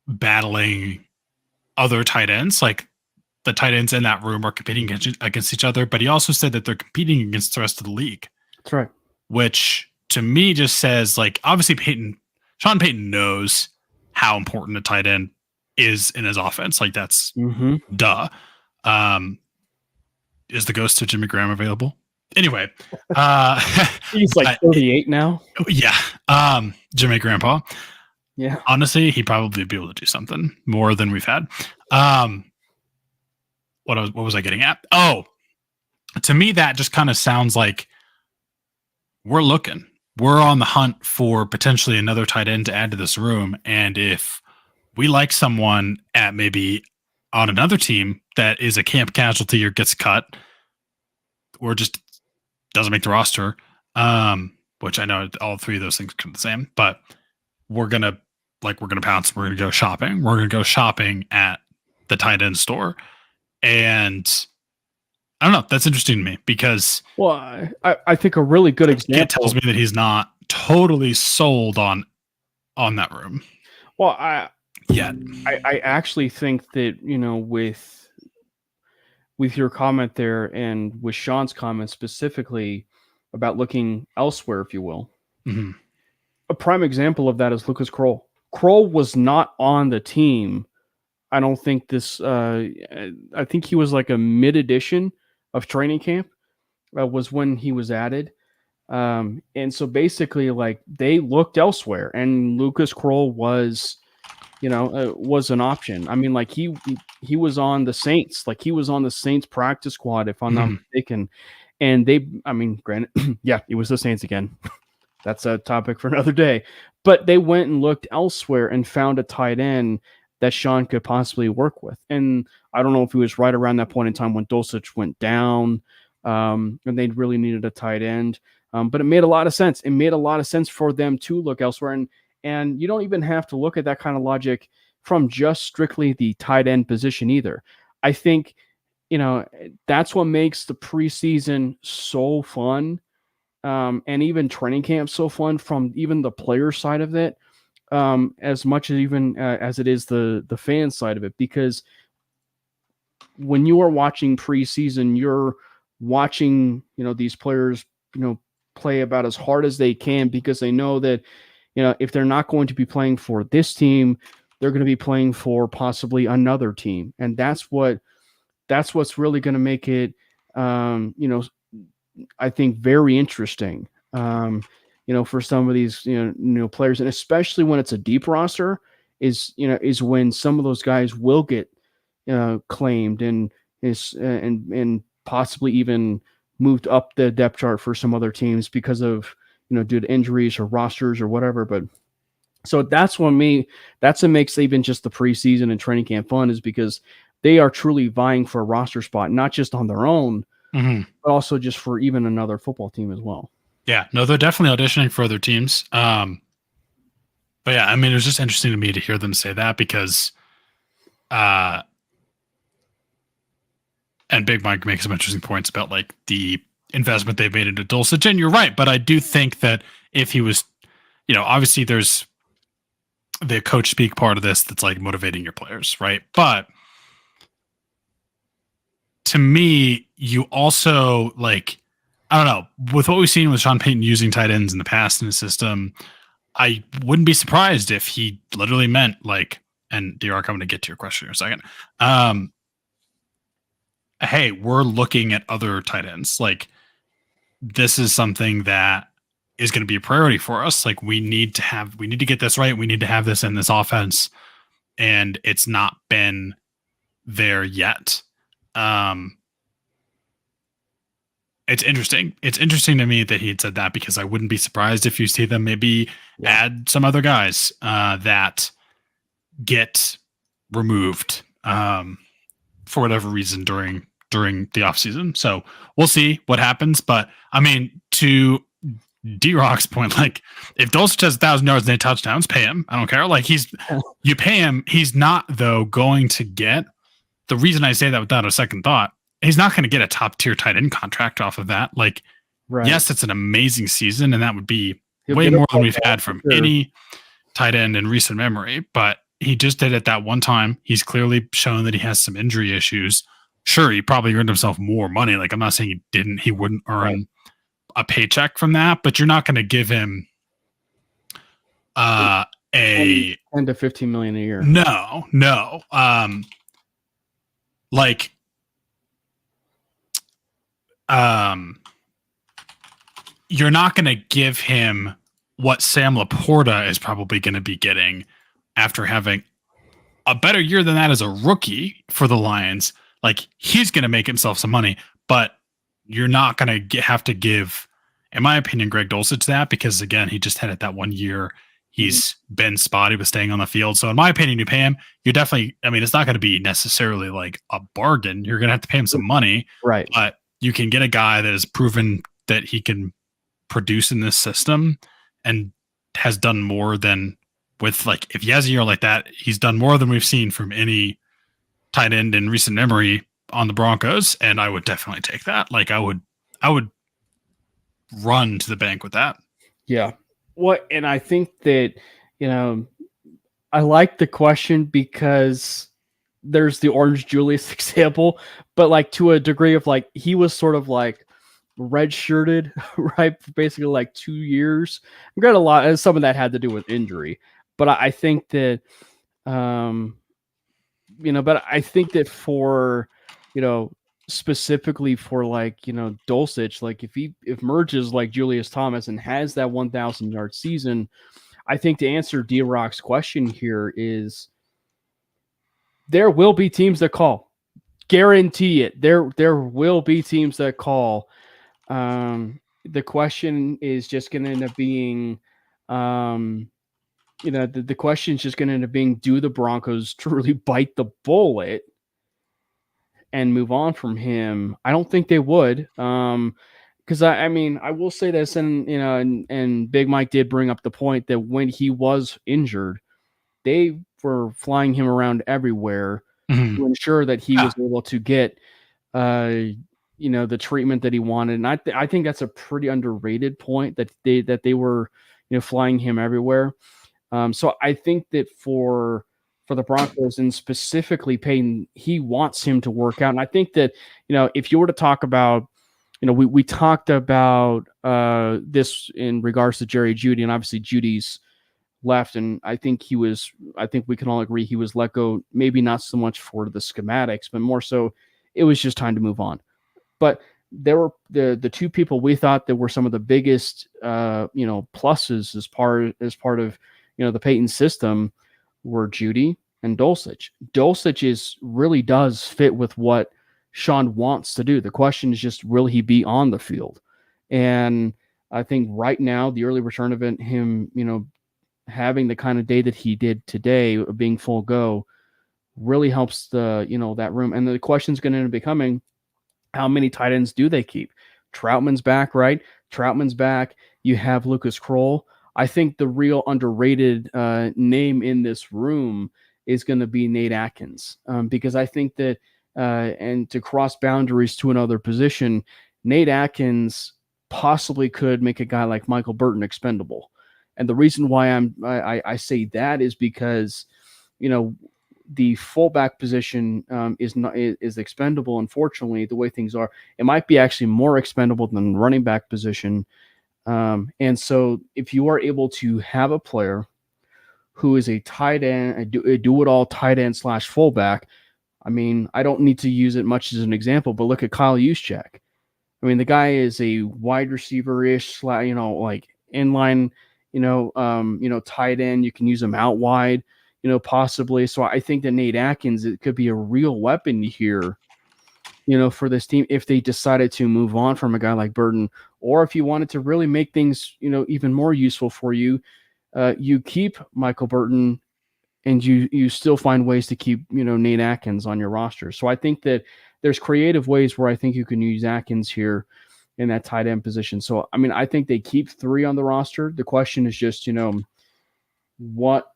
battling other tight ends. Like the tight ends in that room are competing against each other, but he also said that they're competing against the rest of the league. That's right. Which to me just says, like, obviously Sean Payton knows how important a tight end is in his offense. Like that's duh. Is the ghost of Jimmy Graham available? Anyway, he's like 38 now. Yeah. Jimmy Grandpa. Yeah. Honestly, he'd probably be able to do something more than we've had. What was I getting at? Oh, to me, that just kind of sounds like we're looking. We're on the hunt for potentially another tight end to add to this room. And if we like someone at maybe on another team that is a camp casualty or gets cut or just doesn't make the roster, which I know all 3 of those things are the same, but we're going to pounce. We're going to go shopping. We're going to go shopping at the tight end store. And I don't know. That's interesting to me because, well, I think a really good example tells me that he's not totally sold on that room. Well, I actually think that, with your comment there and with Sean's comment specifically about looking elsewhere, if you will, a prime example of that is Lucas Kroll. Kroll was not on the team. I don't think I think he was like a mid-edition of training camp was when he was added. And so basically like they looked elsewhere and Lucas Kroll was, was an option. I mean, like he was on the Saints, practice squad, if I'm not mistaken. And granted, yeah, it was the Saints again. That's a topic for another day, but they went and looked elsewhere and found a tight end that Sean could possibly work with. And I don't know if he was right around that point in time when Dulcich went down, and they really needed a tight end. But it made a lot of sense. It made a lot of sense for them to look elsewhere. And you don't even have to look at that kind of logic from just strictly the tight end position either. I think, that's what makes the preseason so fun, and even training camp so fun from even the player side of it, as much as even as it is the fan side of it, because when you are watching preseason, you're watching, these players, play about as hard as they can, because they know that, if they're not going to be playing for this team, they're going to be playing for possibly another team. And that's what's really going to make it, I think very interesting, for some of these, players, and especially when it's a deep roster is when some of those guys will get claimed and possibly even moved up the depth chart for some other teams because of, due to injuries or rosters or whatever. But so that's what makes even just the preseason and training camp fun, is because they are truly vying for a roster spot, not just on their own, but also just for even another football team as well. Yeah, no, they're definitely auditioning for other teams. But yeah, I mean, it was just interesting to me to hear them say that, because, and Big Mike makes some interesting points about like the investment they've made into Dulcich, and you're right. But I do think that if he was, obviously there's the coach speak part of this that's like motivating your players, right? But to me, you also like, I don't know, with what we've seen with Sean Payton using tight ends in the past in his system, I wouldn't be surprised if he literally meant like, and DR, I'm going to get to your question in a second. Hey, we're looking at other tight ends. Like, this is something that is going to be a priority for us. Like, we need to get this right. We need to have this in this offense. And it's not been there yet. It's interesting. It's interesting to me that he had said that, because I wouldn't be surprised if you see them maybe add some other guys that get removed for whatever reason during the offseason. So we'll see what happens. But I mean, to D-Rock's point, like, if Dulcich has 1,000 yards and 8 touchdowns, pay him. I don't care. Like, you pay him. He's not, though, going to get, the reason I say that without a second thought, he's not going to get a top tier tight end contract off of that. Like, yes, it's an amazing season, and that would be way more than we've had from any tight end in recent memory. But he just did it that one time. He's clearly shown that he has some injury issues. Sure, he probably earned himself more money. Like, I'm not saying he wouldn't earn a paycheck from that, but you're not going to give him a 10 to 15 million a year. No. You're not going to give him what Sam Laporta is probably going to be getting after having a better year than that as a rookie for the Lions. Like, he's going to make himself some money, but you're not going to have to give, in my opinion, Greg Dulcich that, because again, he just had it that 1 year. He's been spotty with staying on the field. So in my opinion, you pay him, you definitely, I mean, it's not going to be necessarily like a bargain. You're going to have to pay him some money, right? But you can get a guy that has proven that he can produce in this system and has done more than, with, like, if he has a year like that, he's done more than we've seen from any tight end in recent memory on the Broncos. And I would definitely take that. Like, I would run to the bank with that. Yeah. And I think that, I like the question because there's the Orange Julius example, but like to a degree of like, he was sort of like red-shirted, right? Basically like 2 years. I've got a lot, and some of that had to do with injury, but I think that, but I think that for, specifically for like, Dulcich, like if merges like Julius Thomas and has that 1,000 yard season, I think to answer D-Rock's question here is there will be teams that call. Guarantee it. There will be teams that call. The question is just going to end up being, the question is just going to end up being, do the Broncos truly bite the bullet and move on from him? I don't think they would. Because I mean, I will say this, and Big Mike did bring up the point that when he was injured, they were flying him around everywhere to ensure that he was able to get, the treatment that he wanted. And I think that's a pretty underrated point, that they were, flying him everywhere. So I think that for for the Broncos, and specifically Peyton, he wants him to work out. And I think that, if you were to talk about, we talked about this in regards to Jerry Jeudy, and obviously Judy's left, and I think we can all agree he was let go, maybe not so much for the schematics, but more so it was just time to move on. But there were the two people we thought that were some of the biggest pluses as part of the Peyton system were Jeudy and Dulcich. Dulcich really does fit with what Sean wants to do. The question is just, will he be on the field? And I think right now, the early return of him, having the kind of day that he did today, being full go, really helps that room. And the question is going to end up becoming, how many tight ends do they keep? Troutman's back, right? Troutman's back. You have Lucas Kroll. I think the real underrated name in this room is going to be Nate Atkins, because I think that, and to cross boundaries to another position, Nate Atkins possibly could make a guy like Michael Burton expendable. And the reason why I say that is because, the fullback position is expendable. Unfortunately, the way things are, it might be actually more expendable than the running back position. And so if you are able to have a player who is a tight end, a do-it-all tight end / fullback, I mean, I don't need to use it much as an example, but look at Kyle Juszczyk. I mean, the guy is a wide receiver-ish, like inline, tight end. You can use him out wide, possibly. So I think that Nate Atkins, it could be a real weapon here, for this team if they decided to move on from a guy like Burton, or if you wanted to really make things, even more useful for you, you keep Michael Burton and you still find ways to keep, Nate Atkins on your roster. So I think that there's creative ways where I think you can use Atkins here in that tight end position. So, I mean, I think they keep 3 on the roster. The question is just, what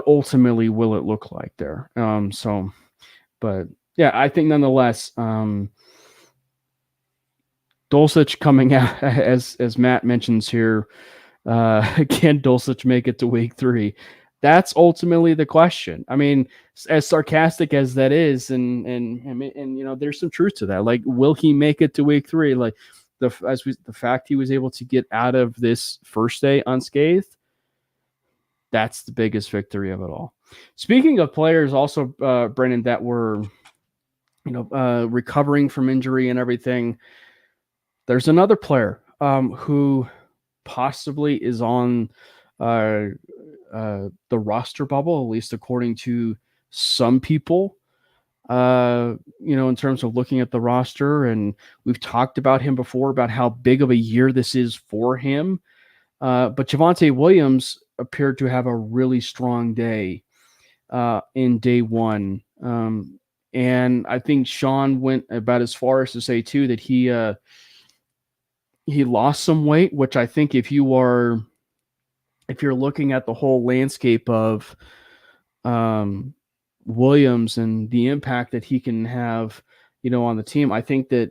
ultimately will it look like there? But yeah, I think nonetheless, Dulcich coming out, as Matt mentions here, can Dulcich make it to week 3? That's ultimately the question. I mean, as sarcastic as that is, and there's some truth to that. Like, will he make it to week 3? Like, the fact he was able to get out of this first day unscathed, that's the biggest victory of it all. Speaking of players, also, Brennan, that were, recovering from injury and everything, there's another player who possibly is on the roster bubble, at least according to some people, in terms of looking at the roster. And we've talked about him before, about how big of a year this is for him. But Javonte Williams appeared to have a really strong day in day 1. And I think Sean went about as far as to say too that he lost some weight, which I think if you're looking at the whole landscape of Williams and the impact that he can have, on the team, I think that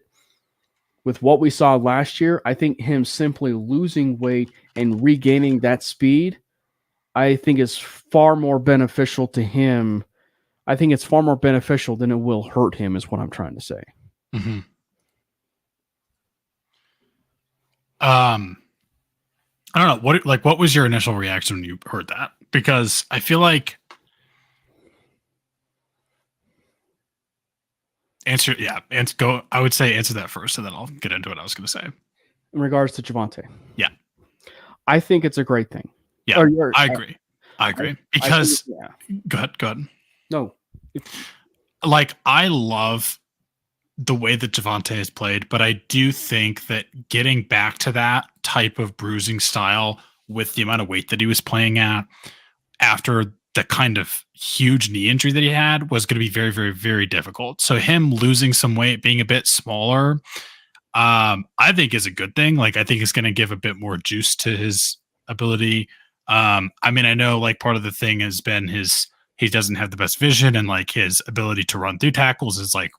with what we saw last year, I think him simply losing weight and regaining that speed, I think is far more beneficial to him. I think it's far more beneficial than it will hurt him, is what I'm trying to say. Mm-hmm. I don't know what was your initial reaction when you heard that? Because I feel like go. I would say answer that first, and then I'll get into what I was going to say. In regards to Javonte, yeah, I think it's a great thing. Yeah, I agree. Because go ahead. No, like, I love the way that Javonte has played, but I do think that getting back to that type of bruising style with the amount of weight that he was playing at after the kind of huge knee injury that he had was going to be very, very, very difficult. So him losing some weight, being a bit smaller, I think is a good thing. Like, I think it's going to give a bit more juice to his ability. I mean, I know, like, part of the thing has been he doesn't have the best vision, and like his ability to run through tackles is like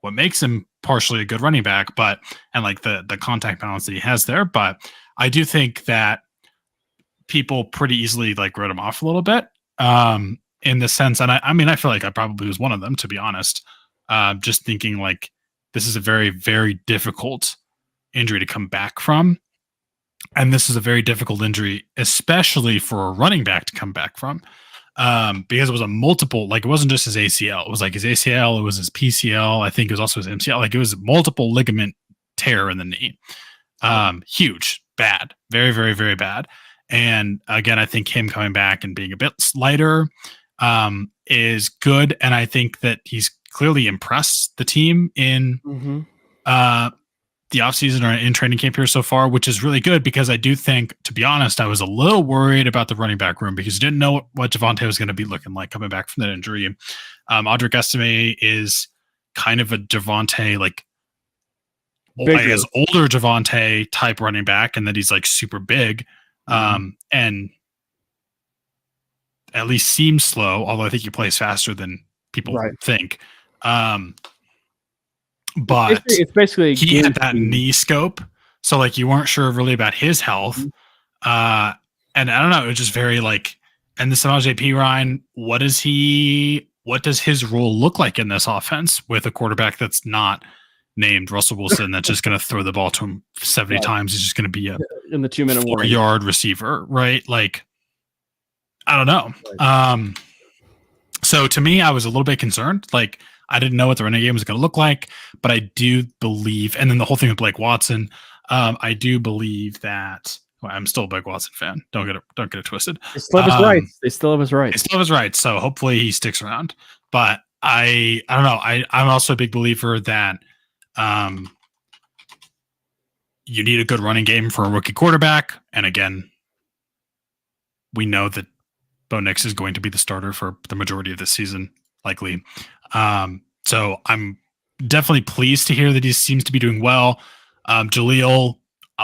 what makes him partially a good running back, and like the contact balance that he has there. But I do think that people pretty easily like wrote him off a little bit. And in the sense, and I mean, I feel like I probably was one of them, to be honest. Just thinking like this is a very, very difficult injury to come back from. And this is a very difficult injury, especially for a running back to come back from. Because it was a multiple, like it wasn't just his ACL. It was like his ACL, it was his PCL. I think it was also his MCL. Like it was multiple ligament tear in the knee. Huge, bad, very, very, very bad. And again, I think him coming back and being a bit lighter is good. And I think that he's clearly impressed the team in the offseason or in training camp here so far, which is really good because I do think, to be honest, I was a little worried about the running back room because you didn't know what Javonte was going to be looking like coming back from that injury. Audric Estime is kind of a Javonte, like, I guess, older Javonte type running back, and that he's like super big and at least seems slow, although I think he plays faster than people think. But it's basically he had that knee scope, so like you weren't sure really about his health. And I don't know, it was just very like, and the Samaje Perine, what does his role look like in this offense with a quarterback that's not named Russell Wilson, that's just going to throw the ball to him 70 times? He's just going to be a in the 2 minute 4-yard receiver, right? Like, I don't know. So to me, I was a little bit concerned. Like, I didn't know what the running game was going to look like, but I do believe, and then the whole thing with Blake Watson, I do believe that. Well, I'm still a Blake Watson fan. Don't get it twisted. They still have his rights. They still have his rights. They still have his rights. So hopefully he sticks around. But I don't know. I'm also a big believer that you need a good running game for a rookie quarterback. And again, we know that Bo Nix is going to be the starter for the majority of this season, likely. So I'm definitely pleased to hear that he seems to be doing well. Jaleel,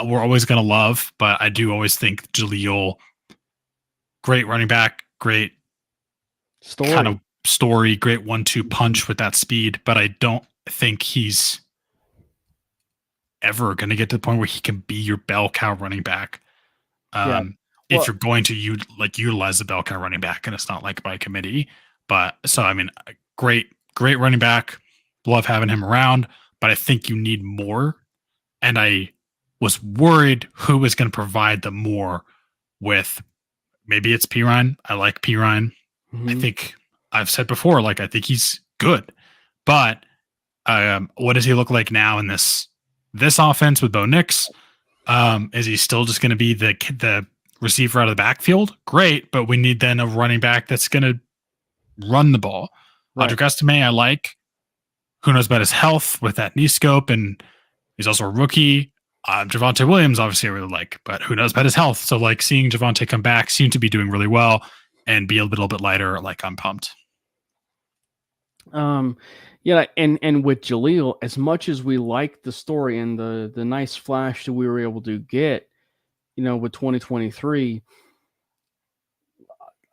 we're always going to love, but I do always think Jaleel, great running back, great kind of story, great 1-2 punch with that speed, but I don't think he's ever going to get to the point where he can be your bell cow running back. If you're going to utilize the bell cow running back, and it's not like by committee. But so, I mean, great running back. Love having him around, but I think you need more. And I was worried who was going to provide the more with. Maybe it's Perine. I like Perine. I think I've said before, like, I think he's good. But what does he look like now in this offense with Bo Nix? Is he still just going to be the receiver out of the backfield? Great, but we need then a running back that's going to run the ball. Audric Estime, I like. Who knows about his health with that knee scope, and he's also a rookie. Javonte Williams, obviously, I really like, but who knows about his health? So, like, seeing Javonte come back, seem to be doing really well, and be a little bit lighter, like, I'm pumped. Yeah, and with Jaleel, as much as we like the story and the nice flash that we were able to get, with 2023,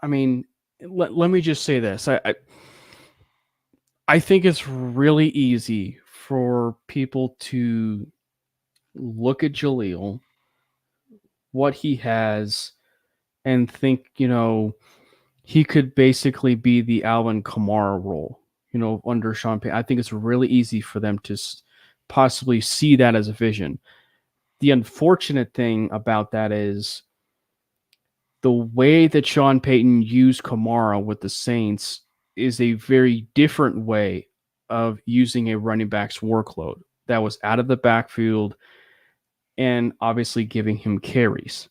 I mean, let me just say this. I think it's really easy for people to look at Jaleel, what he has, and think, he could basically be the Alvin Kamara role, under Sean Payton. I think it's really easy for them to possibly see that as a vision. The unfortunate thing about that is the way that Sean Payton used Kamara with the Saints is a very different way of using a running back's workload that was out of the backfield and obviously giving him carries.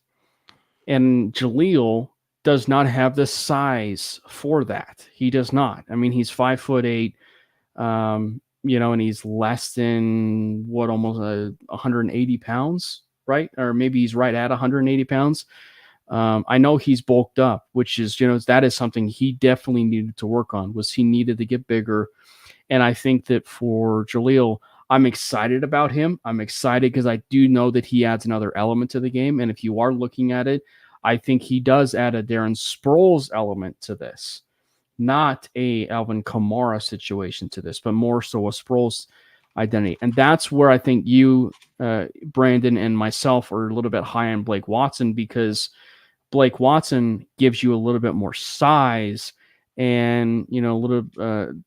And Jaleel does not have the size for that. He does not. I mean, he's 5'8", and he's less than almost 180 pounds, right? Or maybe he's right at 180 pounds. I know he's bulked up, which is, that is something he definitely needed to work on, was he needed to get bigger. And I think that for Jaleel, I'm excited about him. I'm excited because I do know that he adds another element to the game. And if you are looking at it, I think he does add a Darren Sproles element to this, not a Alvin Kamara situation to this, but more so a Sproles identity. And that's where I think you, Brandon, and myself are a little bit high on Blake Watson, because Blake Watson gives you a little bit more size and a little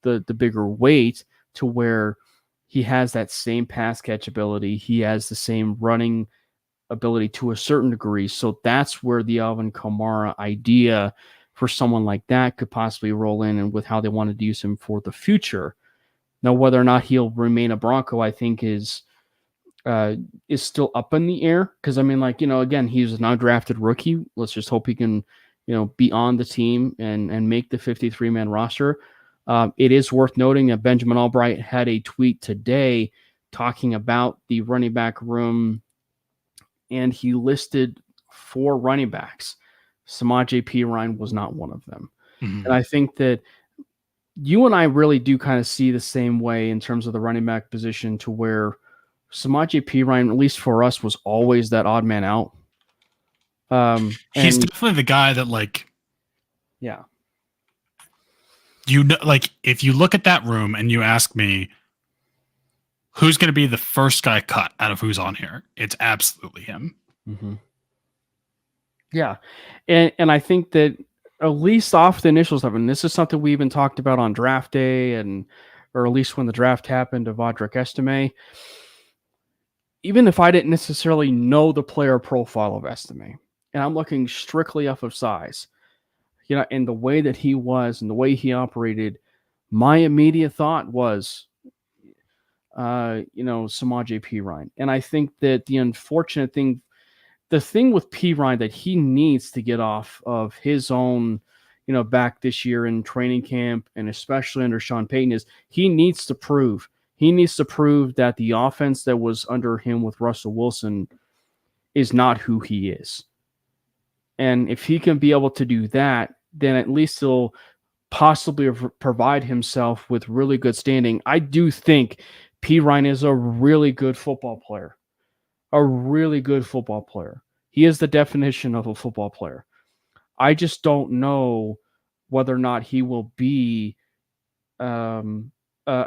the bigger weight, to where he has that same pass catch ability. He has the same running ability to a certain degree. So that's where the Alvin Kamara idea for someone like that could possibly roll in, and with how they wanted to use him for the future. Now, whether or not he'll remain a Bronco, I think is still up in the air. Because, I mean, like, again, he's an undrafted rookie. Let's just hope he can, be on the team and make the 53-man roster. It is worth noting that Benjamin Albright had a tweet today talking about the running back room, and he listed 4 running backs. Samaje Perine was not one of them. Mm-hmm. And I think that you and I really do kind of see the same way in terms of the running back position, to where Samaje Perine, at least for us, was always that odd man out. He's definitely the guy that, like, yeah, like, if you look at that room and you ask me who's going to be the first guy cut out of who's on here, it's absolutely him. Mm-hmm. Yeah, and I think that at least off the initial stuff, and this is something we even talked about on draft day, or at least when the draft happened, of Audric Estime. Even if I didn't necessarily know the player profile of Estime, and I'm looking strictly off of size, and the way that he was and the way he operated, my immediate thought was, Samaje Perine. And I think that the unfortunate thing, the thing with Perine that he needs to get off of his own, back this year in training camp, and especially under Sean Payton, is he needs to prove that the offense that was under him with Russell Wilson is not who he is. And if he can be able to do that, then at least he'll possibly provide himself with really good standing. I do think Perine is a really good football player. A really good football player. He is the definition of a football player. I just don't know whether or not he will be a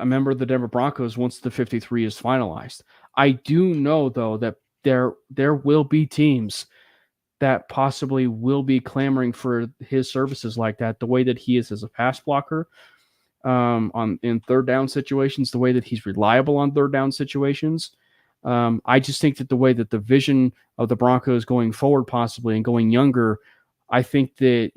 member of the Denver Broncos once the 53 is finalized. I do know, though, that there will be teams that possibly will be clamoring for his services like that, the way that he is as a pass blocker in third down situations, the way that he's reliable on third down situations. I just think that the way that the vision of the Broncos going forward, possibly, and going younger, I think that,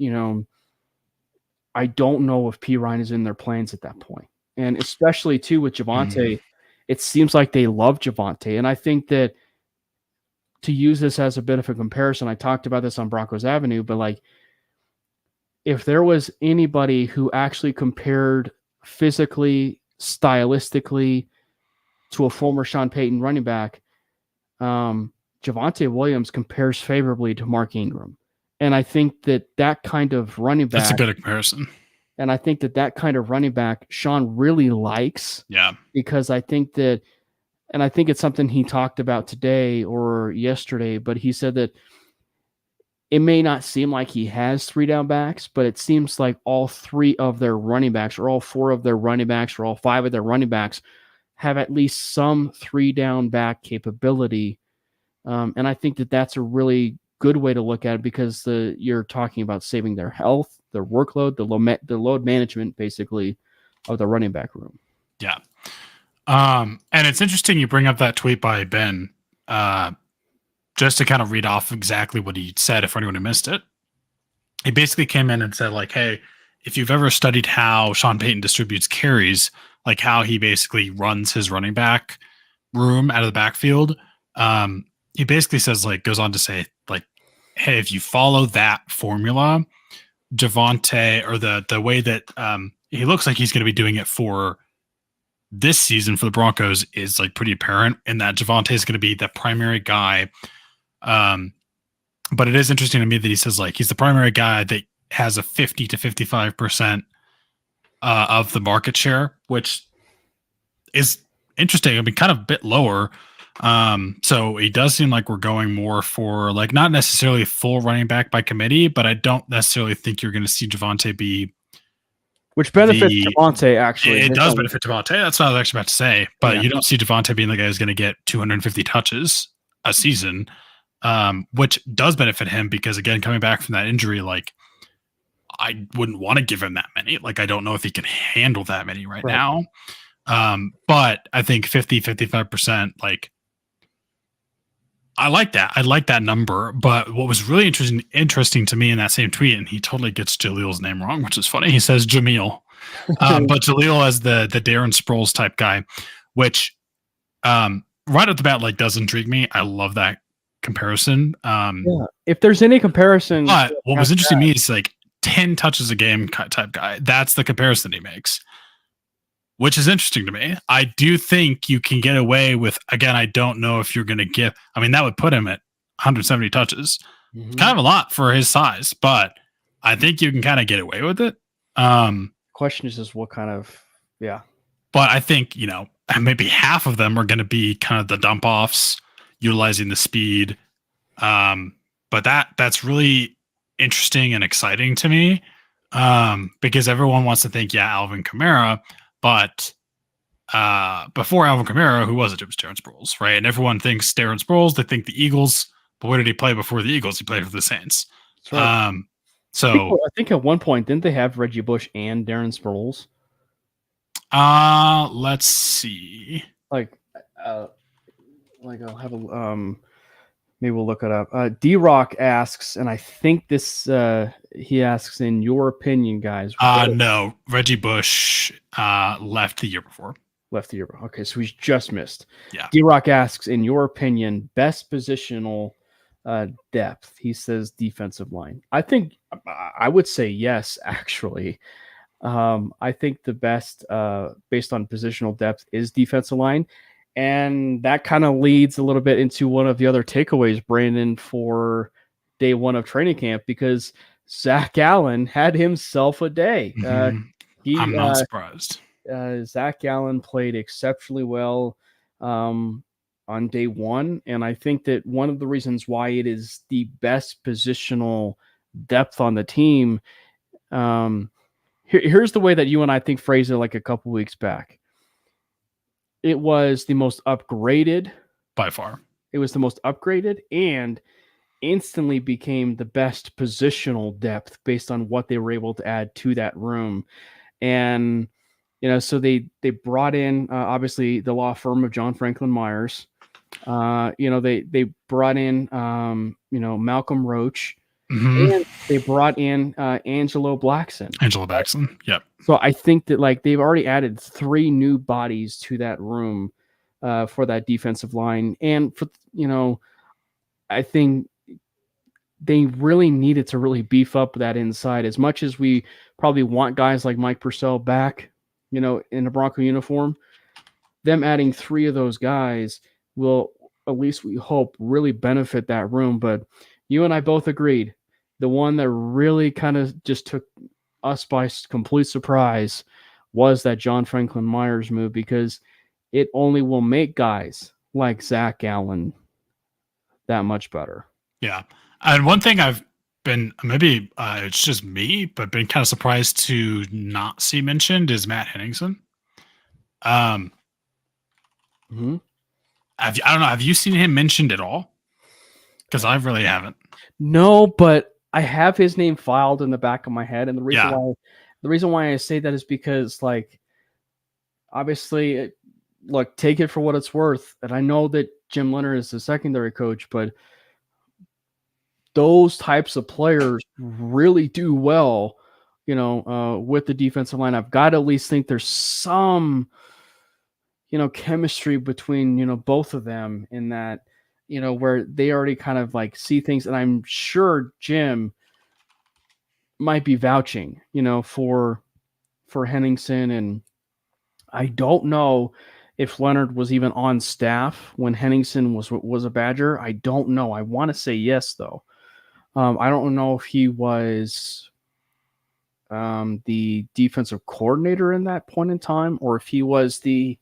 I don't know if Perine is in their plans at that point. And especially, too, with Javonte, it seems like they love Javonte. And I think that, to use this as a bit of a comparison, I talked about this on Broncos Avenue, but, like, if there was anybody who actually compared physically, stylistically, to a former Sean Payton running back, Javonte Williams compares favorably to Mark Ingram. And I think that kind of running back... That's a good comparison. And I think that kind of running back Sean really likes. Yeah. Because I think that... And I think it's something he talked about today or yesterday, but he said that it may not seem like he has 3 down backs, but it seems like all 3 of their running backs, or all 4 of their running backs, or all 5 of their running backs have at least some 3 down back capability. And I think that that's a really good way to look at it, because you're talking about saving their health, their workload, the load management, basically, of the running back room. Yeah. And it's interesting you bring up that tweet by Ben, just to kind of read off exactly what he said, if anyone who missed it. He basically came in and said, like, hey, if you've ever studied how Sean Payton distributes carries, like how he basically runs his running back room out of the backfield, he basically says, like, goes on to say, like, hey, if you follow that formula, Javonte, or the way that he looks like he's going to be doing it for this season for the Broncos, is like pretty apparent, in that Javonte is going to be the primary guy. But it is interesting to me that he says, like, he's the primary guy that has a 50 to 55% of the market share, which is interesting. I mean, kind of a bit lower. So it does seem like we're going more for, like, not necessarily full running back by committee, but I don't necessarily think you're going to see Javonte be... Which benefits Javonte, actually. It does benefit Javonte. That's what I was actually about to say. But yeah, you don't see Javonte being the guy who's going to get 250 touches a season, which does benefit him because, again, coming back from that injury, like, I wouldn't want to give him that many. Like, I don't know if he can handle that many right now. But I think 50-55%, like, I like that. I like that number. But what was really interesting to me in that same tweet, and he totally gets Jalil's name wrong, which is funny. He says Jamil, but Jalil as the Darren Sproles type guy, which right at the bat, like, does intrigue me. I love that comparison. If there's any comparison, but what was interesting to me is like 10 touches a game type guy. That's the comparison he makes, which is interesting to me. I do think you can get away with, again, I don't know if you're going to give, I mean, that would put him at 170 touches. Kind of a lot for his size, but I think you can kind of get away with it. Question is just what kind of, But I think, maybe half of them are going to be kind of the dump offs, utilizing the speed. But that's really interesting and exciting to me, because everyone wants to think, Alvin Kamara. But before Alvin Kamara, who was it? It was Darren Sproles, right? And everyone thinks Darren Sproles. They think the Eagles. But where did he play before the Eagles? He played for the Saints. Right. So I think at one point, didn't they have Reggie Bush and Darren Sproles? Let's see. I'll have a maybe we'll look it up. D-Rock asks, and I think this he asks, in your opinion, guys. No, Reggie Bush left the year before. Okay, so he's just missed. Yeah. D-Rock asks, in your opinion, best positional depth. He says defensive line. I think I would say yes, actually. I think the best based on positional depth is defensive line. And that kind of leads a little bit into one of the other takeaways, Brandon, for day one of training camp, because Zach Allen had himself a day. I'm not surprised. Zach Allen played exceptionally well on day one. And I think that one of the reasons why it is the best positional depth on the team, here's the way that you and I think phrased it like a couple weeks back. It was the most upgraded. By far. It was the most upgraded and instantly became the best positional depth based on what they were able to add to that room. And, so they brought in, obviously, the law firm of John Franklin Myers. They brought in, Malcolm Roach. And they brought in Angelo Blackson. Yep. So I think that they've already added 3 new bodies to that room for that defensive line. And for I think they really needed to really beef up that inside. As much as we probably want guys like Mike Purcell back, in a Bronco uniform, them adding 3 of those guys will, at least we hope, really benefit that room. But you and I both agreed. The one that really kind of just took us by complete surprise was that John Franklin Myers move, because it only will make guys like Zach Allen that much better. Yeah. And one thing I've been, maybe it's just me, but been kind of surprised to not see mentioned is Matt Henningsen. I don't know. Have you seen him mentioned at all? Because I really haven't. No, but I have his name filed in the back of my head, and the reason why I say that is because, obviously, look, take it for what it's worth. And I know that Jim Leonard is the secondary coach, but those types of players really do well, with the defensive line. I've got to at least think there's some, chemistry between, both of them, in that, where they already kind of see things. And I'm sure Jim might be vouching, for Henningsen. And I don't know if Leonard was even on staff when Henningsen was a Badger. I don't know. I want to say yes, though. I don't know if he was the defensive coordinator in that point in time, or if he was the,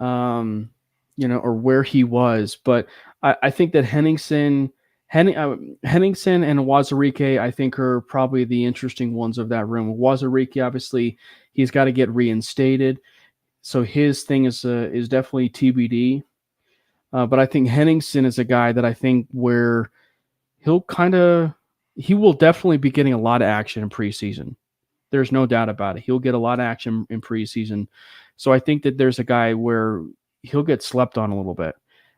or where he was. But I think that Henningsen and Wazirike, I think, are probably the interesting ones of that room. Wazirike, obviously, he's got to get reinstated, so his thing is definitely TBD. But I think Henningsen is a guy that I think where he'll kind of he will definitely be getting a lot of action in preseason. There's no doubt about it. He'll get a lot of action in preseason. So I think that there's a guy where he'll get slept on a little bit.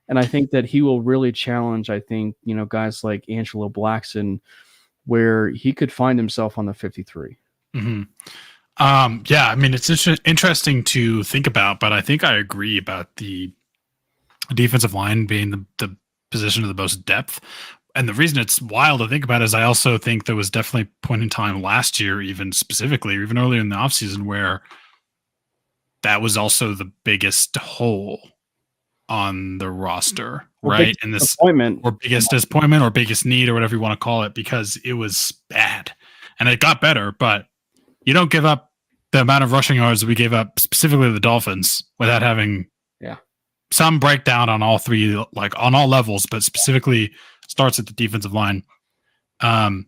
And I think that he will really challenge, I think, guys like Angelo Blackson, where he could find himself on the 53. Mm-hmm. Yeah, I mean, it's interesting to think about, but I think I agree about the defensive line being the position of the most depth. And the reason it's wild to think about is I also think there was definitely a point in time last year, even specifically, or even earlier in the offseason, where that was also the biggest hole on the roster, right? And this biggest disappointment or biggest need or whatever you want to call it, because it was bad and it got better, but you don't give up the amount of rushing yards that we gave up, specifically the Dolphins, without having some breakdown on all three, like on all levels, but specifically starts at the defensive line. I don't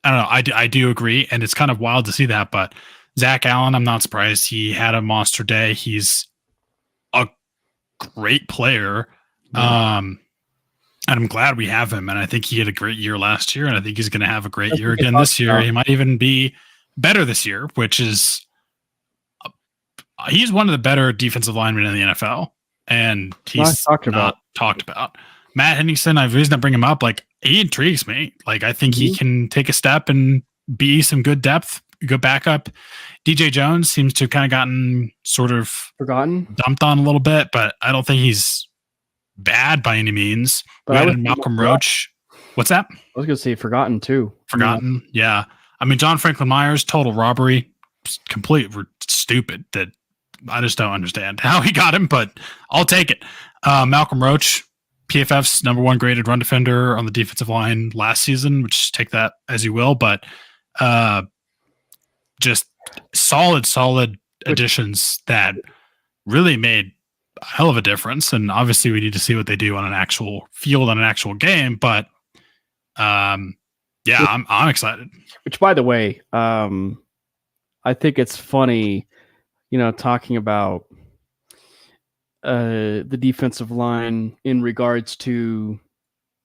know. I do agree. And it's kind of wild to see that, but Zach Allen, I'm not surprised. He had a monster day. He's a great player. And I'm glad we have him. And I think he had a great year last year. And I think he's going to have a great year again this year. He might even be better this year, which is he's one of the better defensive linemen in the NFL. And he's not talked about. Matt Henningsen, I've reason to bring him up. Like, he intrigues me. Like, I think he can take a step and be some good depth, good backup. DJ Jones seems to have kind of gotten sort of dumped on a little bit, but I don't think he's bad by any means. But Malcolm Roach. What's that? I was going to say forgotten too. Yeah. I mean, John Franklin Myers, total robbery. Complete stupid that I just don't understand how he got him, but I'll take it. Malcolm Roach, PFF's number one graded run defender on the defensive line last season, which take that as you will, but just solid additions that really made a hell of a difference. And obviously we need to see what they do on an actual field, on an actual game, but I'm excited. Which, by the way, I think it's funny, talking about the defensive line in regards to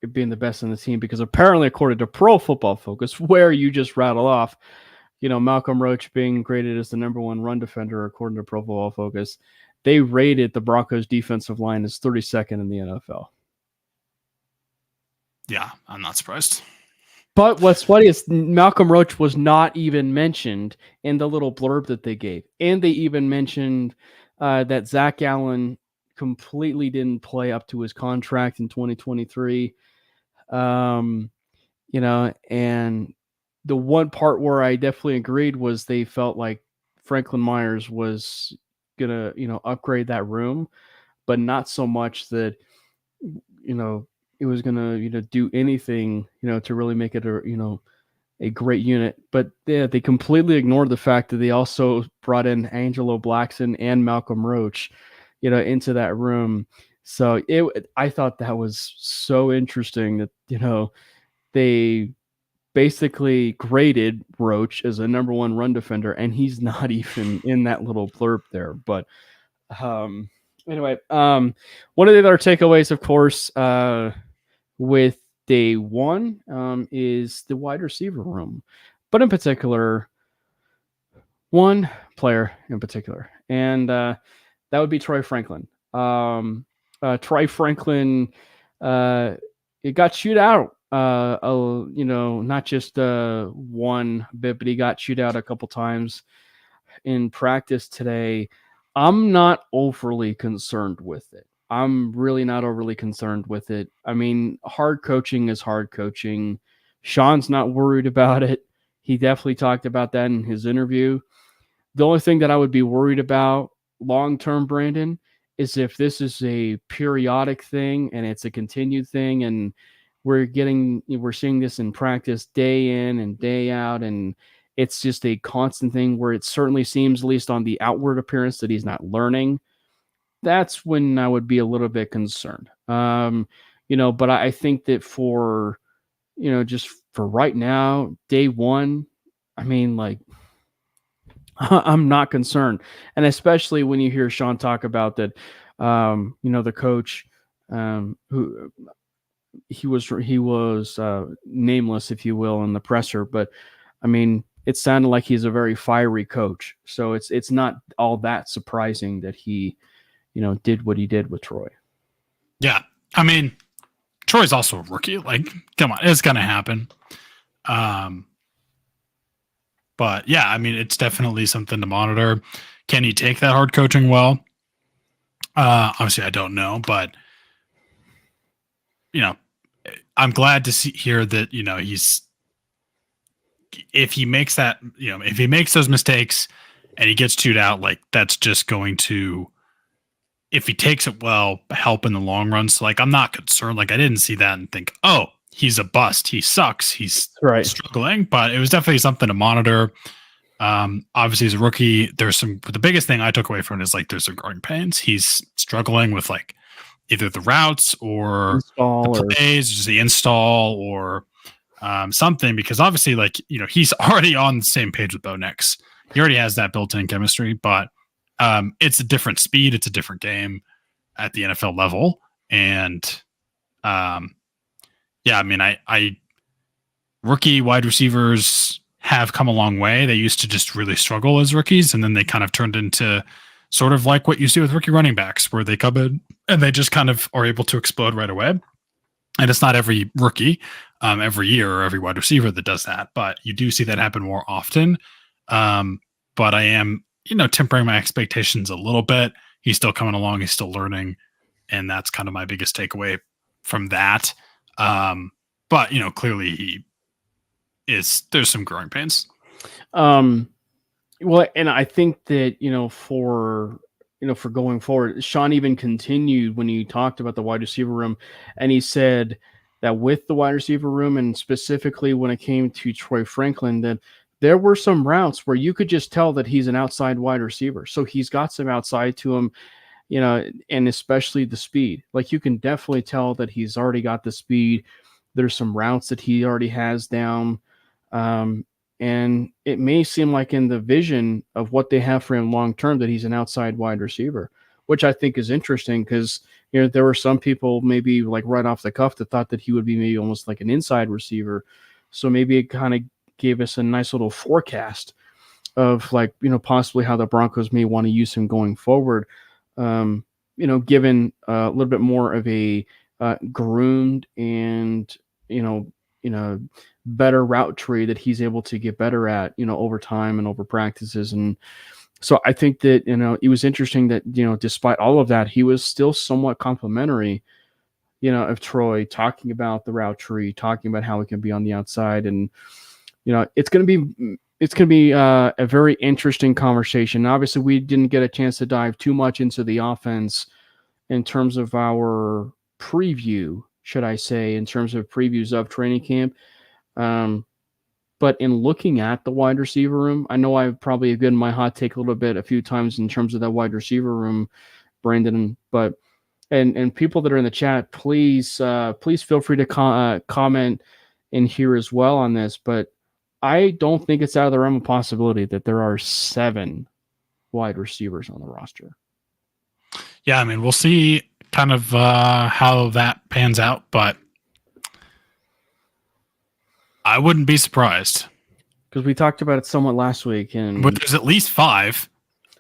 it being the best in the team, because apparently, according to Pro Football Focus, where you just rattle off, Malcolm Roach being graded as the number one run defender, according to Pro Football Focus, they rated the Broncos defensive line as 32nd in the NFL. Yeah, I'm not surprised. But what's funny is Malcolm Roach was not even mentioned in the little blurb that they gave. And they even mentioned that Zach Allen completely didn't play up to his contract in 2023. And the one part where I definitely agreed was they felt like Franklin Myers was going to, upgrade that room, but not so much that, it was going to, do anything, to really make it a great unit. But yeah, they completely ignored the fact that they also brought in Angelo Blackson and Malcolm Roach, into that room. So I thought that was so interesting that, they basically graded Roach as a number one run defender, and he's not even in that little blurb there. But anyway, one of the other takeaways, of course, with day one is the wide receiver room, but in particular, one player in particular, and that would be Troy Franklin. Troy Franklin, it got chewed out, not just one bit, but he got chewed out a couple times in practice today. I'm not overly concerned with it. I'm really not overly concerned with it. I mean, hard coaching is hard coaching. Sean's not worried about it. He definitely talked about that in his interview. The only thing that I would be worried about long-term, Brandon, is if this is a periodic thing and it's a continued thing, and we're seeing this in practice day in and day out, and it's just a constant thing where it certainly seems, at least on the outward appearance, that he's not learning. That's when I would be a little bit concerned. But I think that for, just for right now, day one, I mean, like, I'm not concerned. And especially when you hear Sean talk about that, the coach, who he was nameless, if you will, in the presser, but I mean, it sounded like he's a very fiery coach. So it's not all that surprising that he, did what he did with Troy. Yeah. I mean, Troy's also a rookie. Like, come on, it's going to happen. But yeah, I mean, it's definitely something to monitor. Can he take that hard coaching well? Obviously, I don't know, but I'm glad to hear that he's if he makes that if he makes those mistakes and he gets chewed out, like that's just going to, if he takes it well, help in the long run. So like I'm not concerned. Like I didn't see that and think, oh, he's a bust. He sucks. He's struggling. But it was definitely something to monitor. Obviously, as a rookie, the biggest thing I took away from it is like there's some growing pains. He's struggling with like either the routes or the plays, just the install or something, because obviously like, he's already on the same page with Bo Nix. He already has that built-in chemistry, but it's a different speed. It's a different game at the NFL level. And I mean, I rookie wide receivers have come a long way. They used to just really struggle as rookies, and then they kind of turned into sort of like what you see with rookie running backs, where they come in and they just kind of are able to explode right away. And it's not every rookie, every year or every wide receiver that does that, but you do see that happen more often. But I am, tempering my expectations a little bit. He's still coming along. He's still learning. And that's kind of my biggest takeaway from that. But, clearly there's some growing pains. Well, and I think that, for going forward, Sean even continued when he talked about the wide receiver room, and he said that with the wide receiver room, and specifically when it came to Troy Franklin, that there were some routes where you could just tell that he's an outside wide receiver. So he's got some outside to him, and especially the speed. Like you can definitely tell that he's already got the speed. There's some routes that he already has down. And it may seem like in the vision of what they have for him long term that he's an outside wide receiver, which I think is interesting because there were some people maybe like right off the cuff that thought that he would be maybe almost like an inside receiver. So maybe it kind of gave us a nice little forecast of like possibly how the Broncos may want to use him going forward. Given a little bit more of a groomed and better route tree that he's able to get better at, over time and over practices. And so I think that, it was interesting that, despite all of that, he was still somewhat complimentary, of Troy, talking about the route tree, talking about how it can be on the outside. And, it's going to be a very interesting conversation. Obviously we didn't get a chance to dive too much into the offense in terms of our preview, should I say, in terms of previews of training camp. But in looking at the wide receiver room, I know I've probably given my hot take a little bit a few times in terms of that wide receiver room, Brandon, but, and people that are in the chat, please feel free to comment in here as well on this, but I don't think it's out of the realm of possibility that there are 7 wide receivers on the roster. Yeah. I mean, we'll see kind of how that pans out, but I wouldn't be surprised because we talked about it somewhat last week, and but there's at least 5,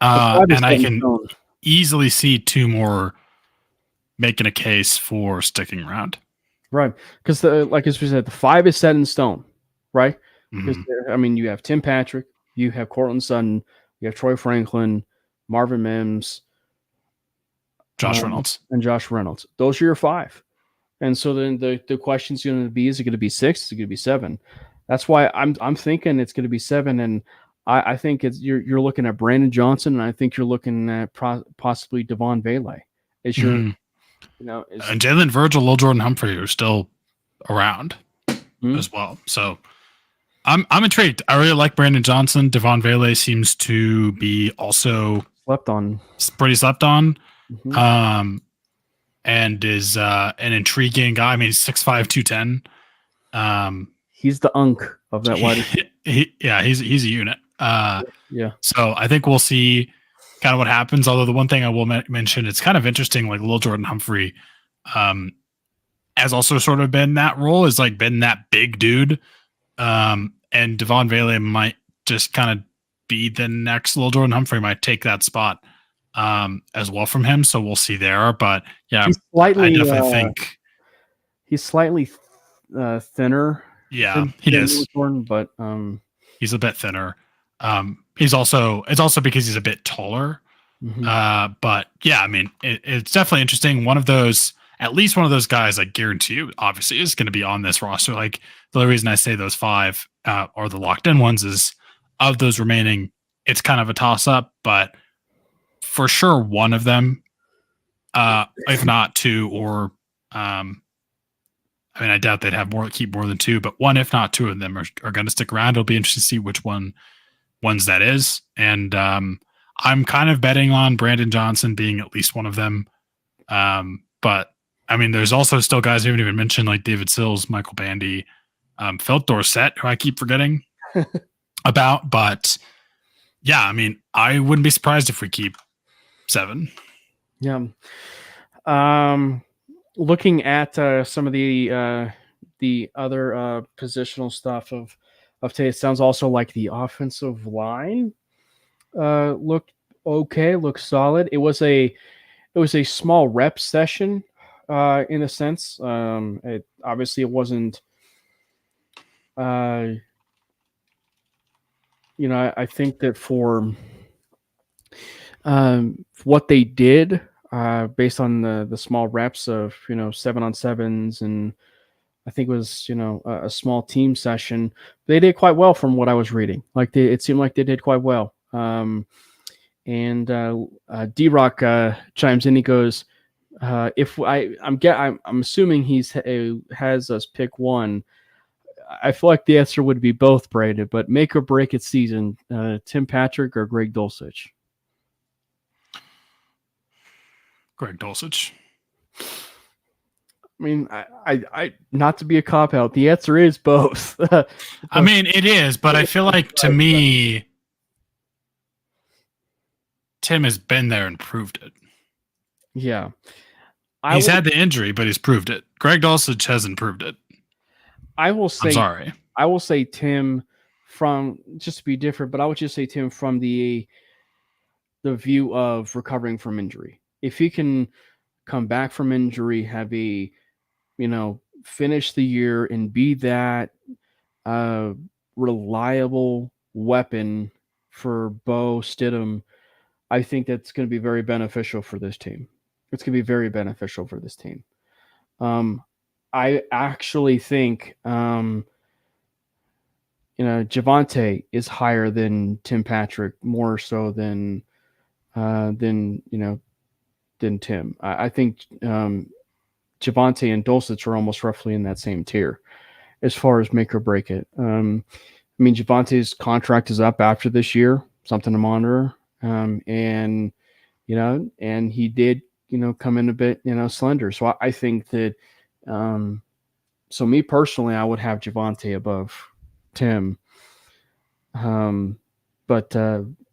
and I can easily see 2 more making a case for sticking around. Right, because like as we said, the 5 is set in stone, right? Because I mean, you have Tim Patrick, you have Cortland Sutton, you have Troy Franklin, Marvin Mims, Josh Reynolds, and Josh Reynolds. Those are your 5. And so then the question's going to be, is it going to be 6? Is it going to be 7? That's why I'm thinking it's going to be 7. And I think you're looking at Brandon Johnson, and I think you're looking at possibly Devon Vele. Is your, and Jalen Virgil, Lil Jordan Humphrey are still around as well. So I'm intrigued. I really like Brandon Johnson. Devon Vele seems to be also pretty slept on. And is an intriguing guy. I mean, he's 6'5", 210. He's the unk of that wide. He's a unit. Yeah. So I think we'll see kind of what happens. Although the one thing I will mention, it's kind of interesting, like Lil Jordan Humphrey, has also sort of been that role, is like been that big dude. And Devon Vele might just kind of be the next little Jordan Humphrey, might take that spot as well from him. So we'll see there. But yeah, I definitely think he's slightly thinner. Yeah, he is. Jordan, but he's a bit thinner. It's also because he's a bit taller. Mm-hmm. But yeah, I mean, it's definitely interesting. At least one of those guys, I guarantee you, obviously, is going to be on this roster. Like, the only reason I say those 5 are the locked in ones is of those remaining, it's kind of a toss up, but for sure one of them, if not 2, or I mean, I doubt they'd keep more than 2, but 1, if not 2 of them are going to stick around. It'll be interesting to see which ones that is. And I'm kind of betting on Brandon Johnson being at least one of them. But I mean, there's also still guys we haven't even mentioned, like David Sills, Michael Bandy, Phil Dorsett, who I keep forgetting about. But yeah, I mean, I wouldn't be surprised if we keep 7. Yeah. Looking at some of the other positional stuff of today, it sounds also like the offensive line looked okay, looked solid. It was a small rep session in a sense. Obviously it wasn't I think that for what they did, based on the small reps of 7-on-7s, and I think it was a small team session, they did quite well from what I was reading. Like it seemed like they did quite well. And D-Rock chimes in. He goes, I'm assuming has us pick one. I feel like the answer would be both, Brandon, but make or break its season, Tim Patrick or Greg Dulcich? Greg Dulcich. I mean, I not to be a cop out, the answer is both. I mean, it is, but I feel like, to me, Tim has been there and proved it. Yeah. He's had the injury, but he's proved it. Greg Dulcich hasn't proved it. I'm sorry. I will say Tim, from, just to be different, but I would just say Tim from the view of recovering from injury. If he can come back from injury, have a, finish the year and be that reliable weapon for Bo Stidham, I think that's going to be very beneficial for this team. It's going to be very beneficial for this team. I actually think, Javonte is higher than Tim Patrick, more so than Tim. I think Javonte and Dulcich are almost roughly in that same tier as far as make or break it. I mean, Javonte's contract is up after this year, something to monitor. And he did, come in a bit, slender. So I think that, so me personally, I would have Javonte above Tim. But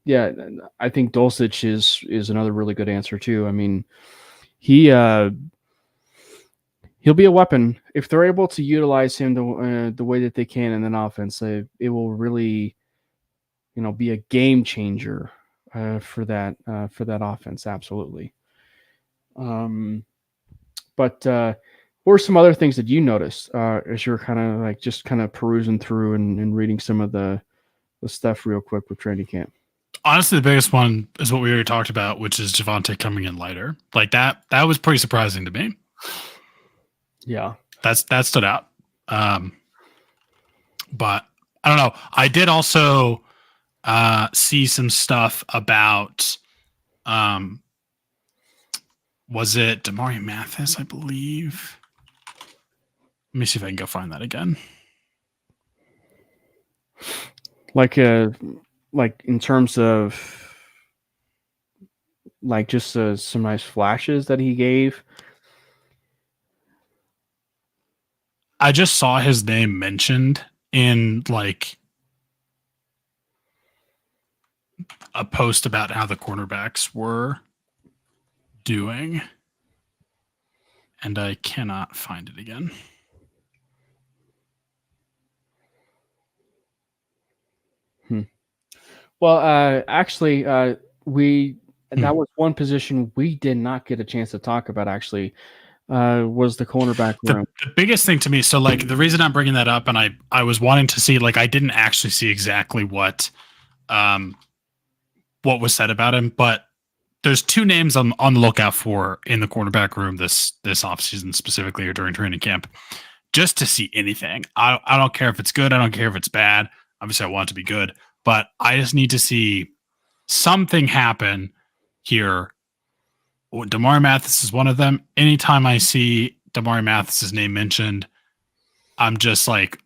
yeah, I think Dulcich is another really good answer too. I mean, he'll be a weapon if they're able to utilize him the way that they can in an offense. It will really, be a game changer for that offense. Absolutely. But what were some other things that you noticed as you're kind of perusing through and reading some of the stuff real quick with training camp? Honestly, the biggest one is what we already talked about, which is Javonte coming in lighter. Like that was pretty surprising to me. Yeah. That stood out. But I don't know. I did also see some stuff about was it Damari Mathis, I believe? Let me see if I can go find that again. Like in terms of just some nice flashes that he gave. I just saw his name mentioned in a post about how the cornerbacks were doing. and I cannot find it again. Well, actually, that was one position we did not get a chance to talk about. Actually, was the cornerback room. The biggest thing to me, so like the reason I'm bringing that up, and I was wanting to see, like I didn't actually see exactly what was said about him, but there's two names I'm on the lookout for in the cornerback room this offseason specifically, or during training camp, just to see anything. I don't care if it's good. I don't care if it's bad. Obviously, I want it to be good, but I just need to see something happen here. Damari Mathis is one of them. Anytime I see Damari Mathis's name mentioned, I'm just like,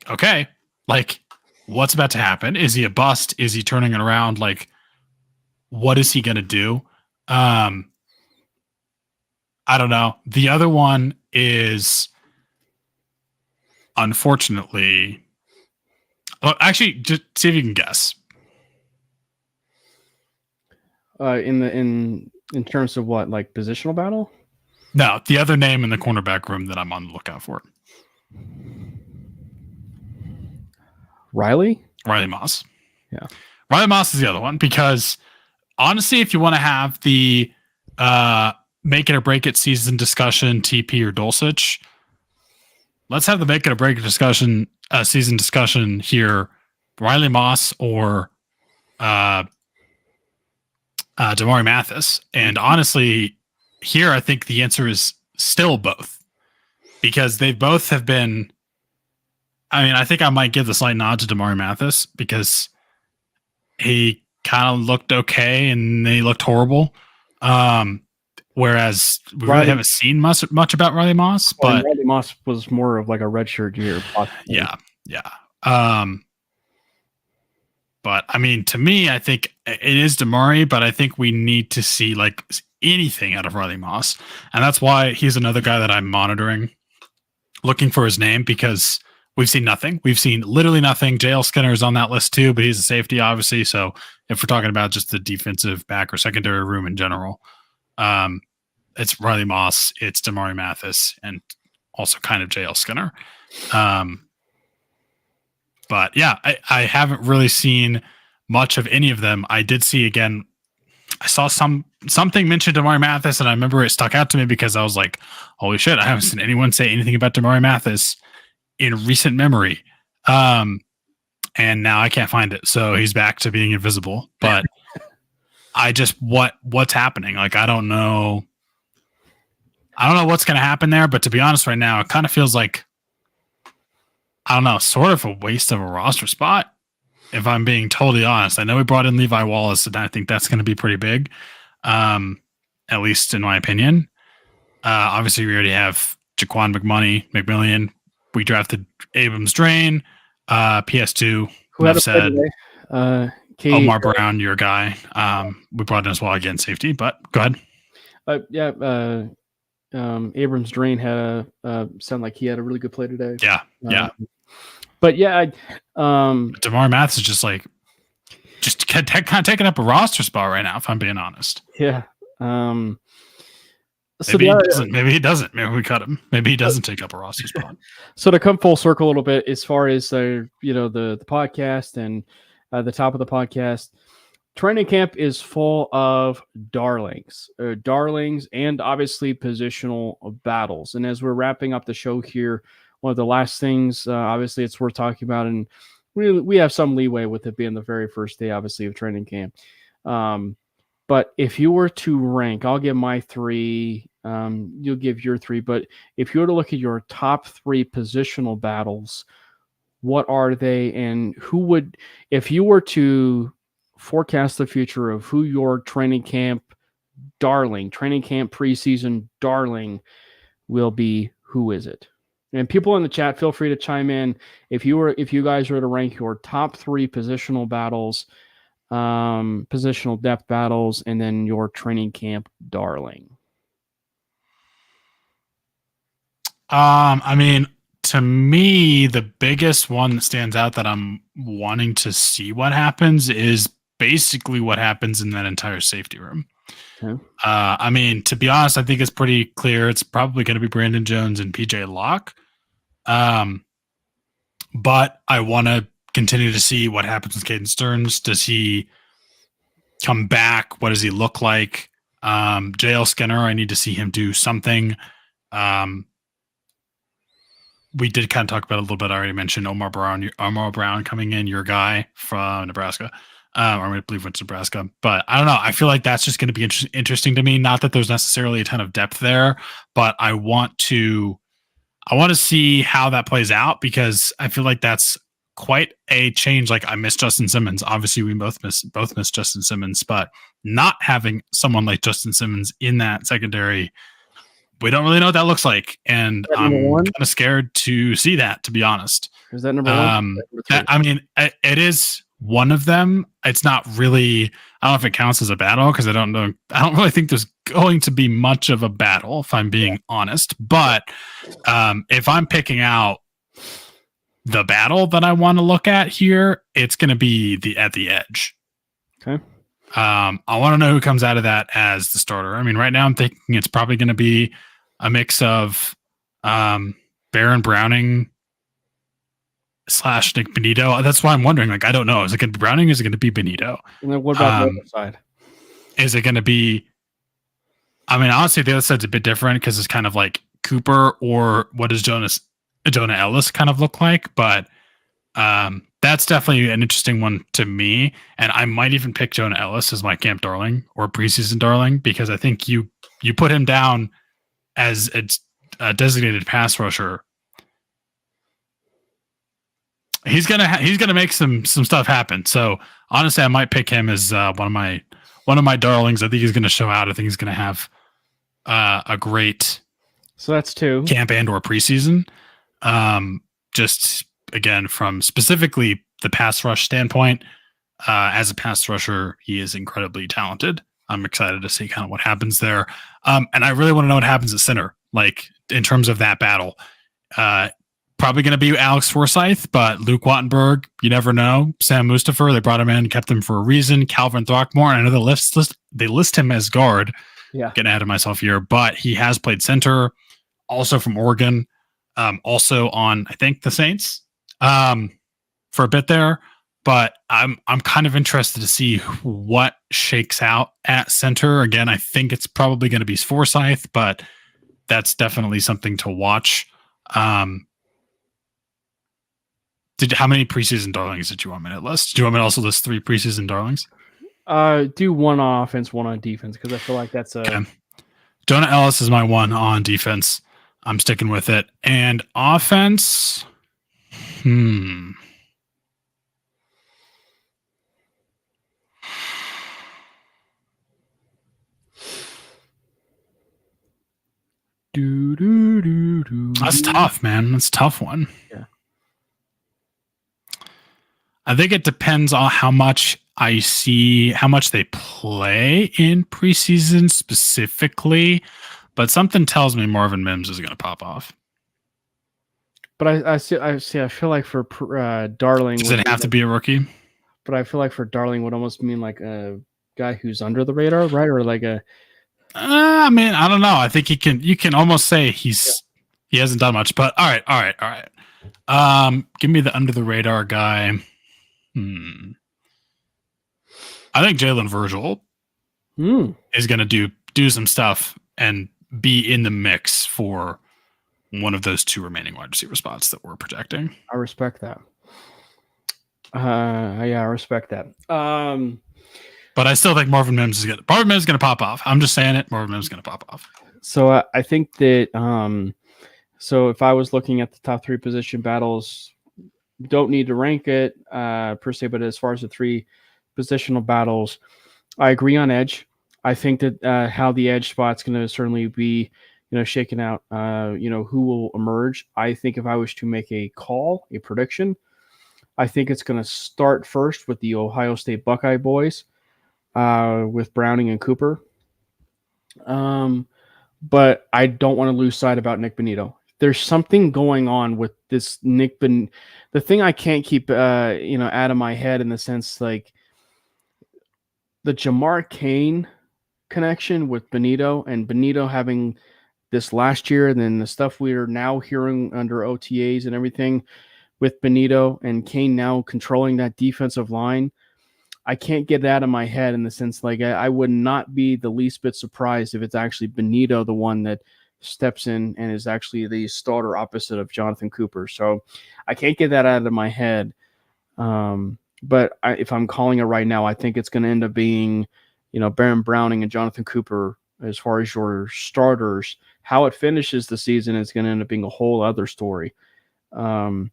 okay, like what's about to happen? Is he a bust? Is he turning it around? Like, what is he going to do? I don't know. The other one is, unfortunately, well, actually, just see if you can guess. In terms of what, like positional battle? No, the other name in the cornerback room that I'm on the lookout for. Riley Moss. Yeah. Riley Moss is the other one, because honestly, if you want to have the make it or break it season discussion, TP or Dulcich, let's have the make it or break it discussion, season discussion here. Riley Moss or Damari Mathis. And honestly, here I think the answer is still both, because they both have been. I mean, I think I might give the slight nod to Damari Mathis because he kind of looked okay and they looked horrible. Whereas we really haven't seen much about Riley Moss, but Riley Moss was more of like a redshirt year. Possibly. Yeah. But I mean, to me, I think it is Damari, but I think we need to see like anything out of Riley Moss. And that's why he's another guy that I'm monitoring, looking for his name, because we've seen nothing. We've seen literally nothing. JL Skinner is on that list too, but he's a safety, obviously. So if we're talking about just the defensive back or secondary room in general, it's Riley Moss, it's Damari Mathis, and also kind of JL Skinner. But yeah, I haven't really seen much of any of them. I did see, again, I saw something mentioned Damari Mathis, and I remember it stuck out to me because I was like, holy shit, I haven't seen anyone say anything about Damari Mathis in recent memory. And now I can't find it. So he's back to being invisible. But I just, what's happening? Like, I don't know what's going to happen there. But to be honest, right now, it kind of feels like, I don't know, sort of a waste of a roster spot, if I'm being totally honest. I know we brought in Levi Wallace, and I think that's going to be pretty big, at least in my opinion. Obviously, we already have Jaquan McMillian. We drafted Abrams Drain, PS2. Who had said Omar Brown, your guy. We brought in as well, again, safety, but go ahead. Abrams Drain had sound like he had a really good play today. Yeah. But yeah, Damari Mathis is just kind of taking up a roster spot right now, if I'm being honest. Yeah. Maybe he doesn't. Maybe we cut him. Maybe he doesn't take up a roster spot. So to come full circle a little bit, as far as the podcast and the top of the podcast, training camp is full of darlings, and obviously positional battles. And as we're wrapping up the show here, one of the last things, obviously, it's worth talking about, and we have some leeway with it being the very first day, obviously, of training camp. But if you were to rank, I'll give my 3. You'll give your 3. But if you were to look at your top 3 positional battles, what are they, and who would, if you were to forecast the future of who your training camp preseason darling will be, who is it? And people in the chat, feel free to chime in. If you guys were to rank your top 3 positional battles, positional depth battles, and then your training camp darling. I mean, to me, the biggest one that stands out that I'm wanting to see what happens is basically what happens in that entire safety room. Okay. I mean, to be honest, I think it's pretty clear. It's probably going to be Brandon Jones and PJ Locke. But I want to continue to see what happens with Caden Stearns. Does he come back? What does he look like? JL Skinner, I need to see him do something. We did kind of talk about it a little bit. I already mentioned Omar Brown coming in, your guy from Nebraska. Or I believe went to Nebraska. But I don't know. I feel like that's just going to be interesting to me. Not that there's necessarily a ton of depth there, but I want to see how that plays out, because I feel like that's quite a change. Like, I miss Justin Simmons. Obviously, we both miss Justin Simmons, but not having someone like Justin Simmons in that secondary, we don't really know what that looks like, and I'm kind of scared to see that, to be honest. Is that number one? I mean, it is one of them. It's not really, I don't know if it counts as a battle, because I don't know. I don't really think there's going to be much of a battle, if I'm being honest. But if I'm picking out the battle that I want to look at here, it's going to be at the edge. Okay. I want to know who comes out of that as the starter. I mean, right now I'm thinking it's probably going to be a mix of Baron Browning / Nick Benito. That's why I'm wondering. Like, I don't know. Is it going to be Browning? Is it going to be Benito? And then what about the other side? Is it going to be? I mean, honestly, the other side's a bit different, because it's kind of like Cooper, or what does Jonah Ellis kind of look like? But that's definitely an interesting one to me. And I might even pick Jonah Ellis as my camp darling or preseason darling, because I think you put him down as a designated pass rusher, he's gonna make some stuff happen. So honestly, I might pick him as one of my darlings. I think he's gonna show out. I think he's gonna have a great, so that's 2 camp and or preseason. Just again, from specifically the pass rush standpoint, as a pass rusher, he is incredibly talented. I'm excited to see kind of what happens there. And I really want to know what happens at center, like in terms of that battle. Probably going to be Alex Forsyth, but Luke Wattenberg, you never know. Sam Mustapher, they brought him in, kept him for a reason. Calvin Throckmorton, I know they list him as guard. Yeah. Getting ahead of myself here, but he has played center, also from Oregon, also on, I think, the Saints for a bit there. But I'm kind of interested to see what shakes out at center. Again, I think it's probably going to be Forsyth, but that's definitely something to watch. How many preseason darlings did you want me to list? Do you want me to also list 3 preseason darlings? Do one on offense, one on defense, because I feel like that's a... Okay. Jonah Ellis is my one on defense. I'm sticking with it. And offense, That's tough, man. That's a tough one. Yeah. I think it depends on how much they play in preseason specifically, but something tells me Marvin Mims is going to pop off. But I feel like for Darling, does it have to be a rookie? But I feel like for Darling would almost mean like a guy who's under the radar, right? Or like a... I mean, I don't know. I think you can almost say he hasn't done much, but all right. Give me the under the radar guy. I think Jalen Virgil is going to do some stuff and be in the mix for one of those 2 remaining wide receiver spots that we're projecting. I respect that. I respect that. But I still think Marvin Mims is going to pop off. I'm just saying it. Marvin Mims is going to pop off. So I think that so if I was looking at the top 3 position battles, don't need to rank it per se, but as far as the 3 positional battles, I agree on edge. I think that how the edge spot's going to certainly be, shaken out, who will emerge. I think if I was to make a prediction, I think it's going to start first with the Ohio State Buckeye boys, with Browning and Cooper. But I don't want to lose sight about Nick Benito. There's something going on with this the thing I can't keep, out of my head, in the sense, like, the Jamar Cain connection with Benito, and Benito having this last year, and then the stuff we are now hearing under OTAs and everything with Benito and Kane now controlling that defensive line. I can't get that out of my head in the sense like I would not be the least bit surprised if it's actually Benito, the one that steps in and is actually the starter opposite of Jonathan Cooper. So I can't get that out of my head. But if I'm calling it right now, I think it's going to end up being, Baron Browning and Jonathan Cooper as far as your starters. How it finishes the season is going to end up being a whole other story. And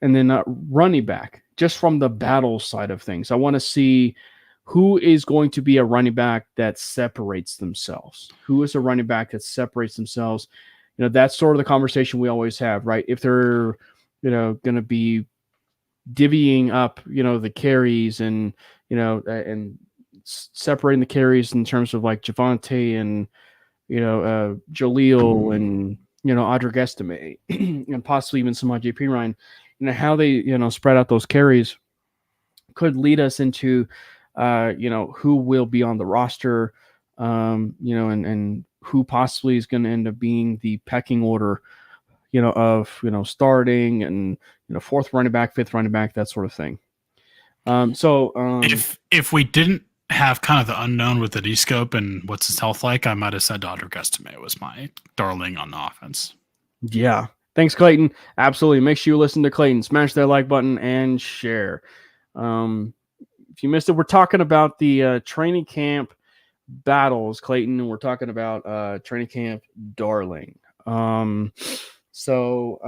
then running back, just from the battle side of things, I want to see who is going to be a running back that separates themselves. Who is a running back that separates themselves? That's sort of the conversation we always have, right? If they're, going to be divvying up, the carries and, and separating the carries in terms of like Javonte and, Jaleel and, Audric Estime and possibly even some JP Ryan, how they, spread out those carries could lead us into, who will be on the roster, and who possibly is going to end up being the pecking order, of, starting and, fourth running back, fifth running back, that sort of thing. If we didn't have kind of the unknown with the D-scope and what's his health like, I might have said Audric Estime was my darling on the offense. Yeah. Thanks, Clayton. Absolutely. Make sure you listen to Clayton. Smash that like button and share. If you missed it, we're talking about the training camp battles, Clayton, and we're talking about training camp darling. So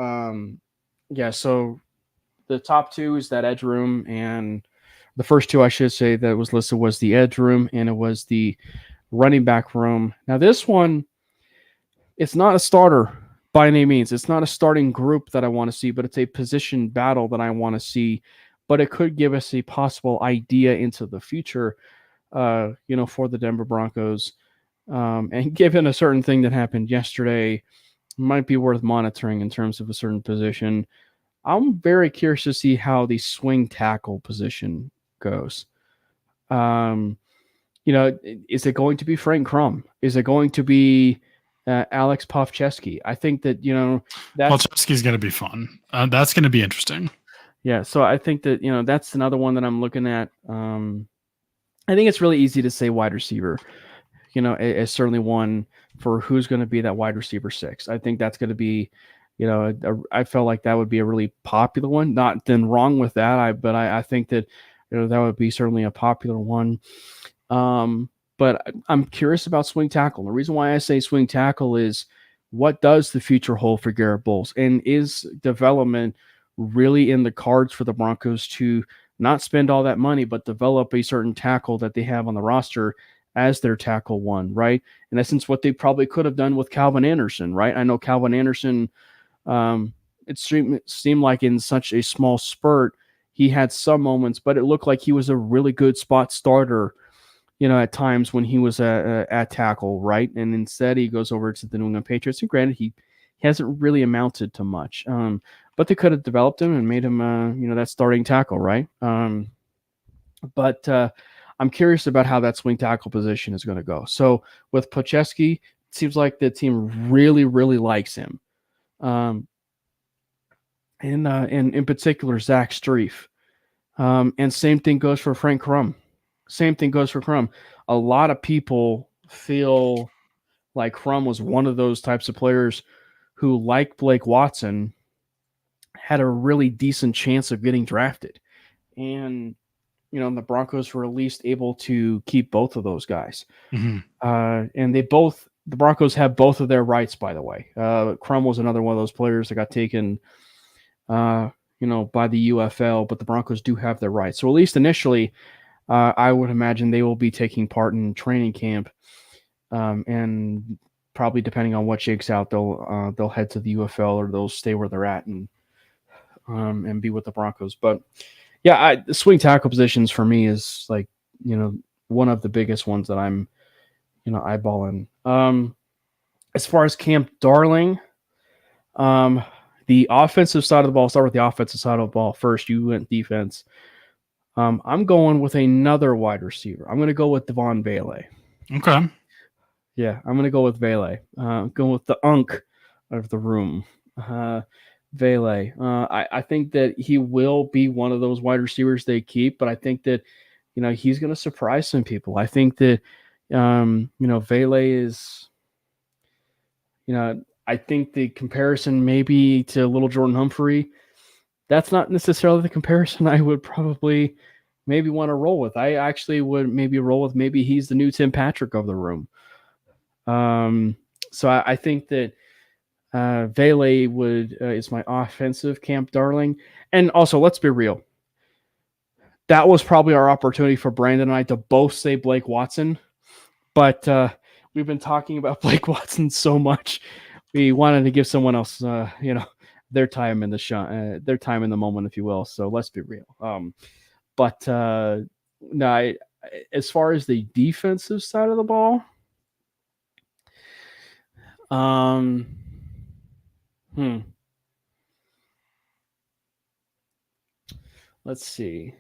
the top two is that edge room, and the first two I should say that was listed was the edge room and it was the running back room. Now this one, it's not a starter by any means. It's not a starting group that I want to see, but it's a position battle that I want to see. But it could give us a possible idea into the future, for the Denver Broncos. And given a certain thing that happened yesterday, might be worth monitoring in terms of a certain position. I'm very curious to see how the swing tackle position goes. Is it going to be Frank Crum? Is it going to be Alex Pavcheski? I think that, Pavcheski's going to be fun. That's going to be interesting. Yeah. So I think that, that's another one that I'm looking at. I think it's really easy to say wide receiver, is certainly one for who's going to be that wide receiver 6. I think that's going to be, I felt like that would be a really popular one. Not then wrong with that. But I think that, that would be certainly a popular one. But I'm curious about swing tackle. The reason why I say swing tackle is what does the future hold for Garrett Bowles? And is development really in the cards for the Broncos to not spend all that money, but develop a certain tackle that they have on the roster as their tackle one, right? In essence, what they probably could have done with Calvin Anderson, right? I know Calvin Anderson, it seemed like in such a small spurt, he had some moments, but it looked like he was a really good spot starter, at times when he was at tackle, right? And instead he goes over to the New England Patriots. And granted, he hasn't really amounted to much, but they could have developed him and made him, that starting tackle, right? But I'm curious about how that swing tackle position is going to go. So with Pavcheski, it seems like the team really, really likes him. And in particular, Zach Strief. And same thing goes for Frank Crum. A lot of people feel like Crum was one of those types of players who, like Blake Watson, had a really decent chance of getting drafted. And, the Broncos were at least able to keep both of those guys. Mm-hmm. And the Broncos have both of their rights, by the way. Crum was another one of those players that got taken, by the UFL, but the Broncos do have their rights. So at least initially, I would imagine they will be taking part in training camp, and probably depending on what shakes out, they'll head to the UFL or they'll stay where they're at and be with the Broncos. But yeah, the swing tackle positions for me is like, one of the biggest ones that I'm, eyeballing. As far as Camp Darling, the offensive side of the ball, start with the offensive side of the ball first. You went defense. I'm going with another wide receiver. I'm going to go with Devon Bailey. Okay. Yeah, I'm going to go with Bailey. Going with the unk of the room. Bailey. I think that he will be one of those wide receivers they keep, but I think that, he's going to surprise some people. I think that, Bailey is, I think the comparison maybe to little Jordan Humphrey, that's not necessarily the comparison I would probably maybe want to roll with. I actually would maybe roll with maybe he's the new Tim Patrick of the room. So I think that Vele is my offensive camp darling. And also, let's be real. That was probably our opportunity for Brandon and I to both say Blake Watson. But we've been talking about Blake Watson so much. We wanted to give someone else, their time in the shot, their time in the moment, if you will. So let's be real. But no, as far as the defensive side of the ball, let's see.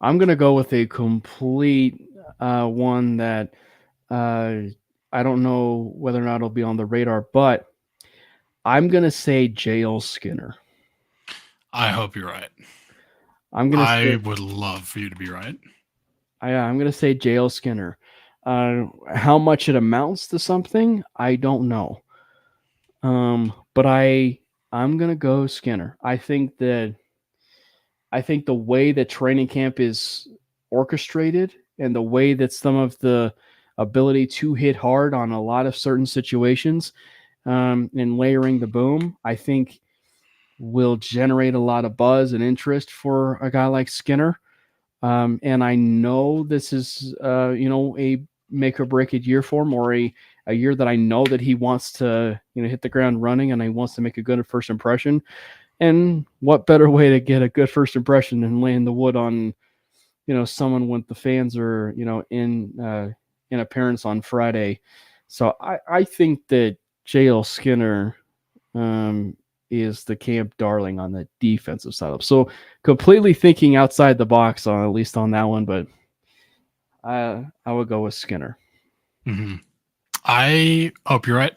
I'm gonna go with a complete one that I don't know whether or not it'll be on the radar, but I'm going to say JL Skinner. I hope you're right. I would love for you to be right. I'm going to say JL Skinner. How much it amounts to something, I don't know. But I'm going to go Skinner. I think the way that training camp is orchestrated and the way that some of the ability to hit hard on a lot of certain situations and layering the boom, I think will generate a lot of buzz and interest for a guy like Skinner. And I know this is, a make or break it year for him, or a year that I know that he wants to, hit the ground running and he wants to make a good first impression. And what better way to get a good first impression than laying the wood on, someone when the fans are, in appearance on Friday. So I think that JL Skinner is the camp darling on the defensive side. So completely thinking outside the box on at least on that one, but I would go with Skinner. Mm-hmm. I hope you're right.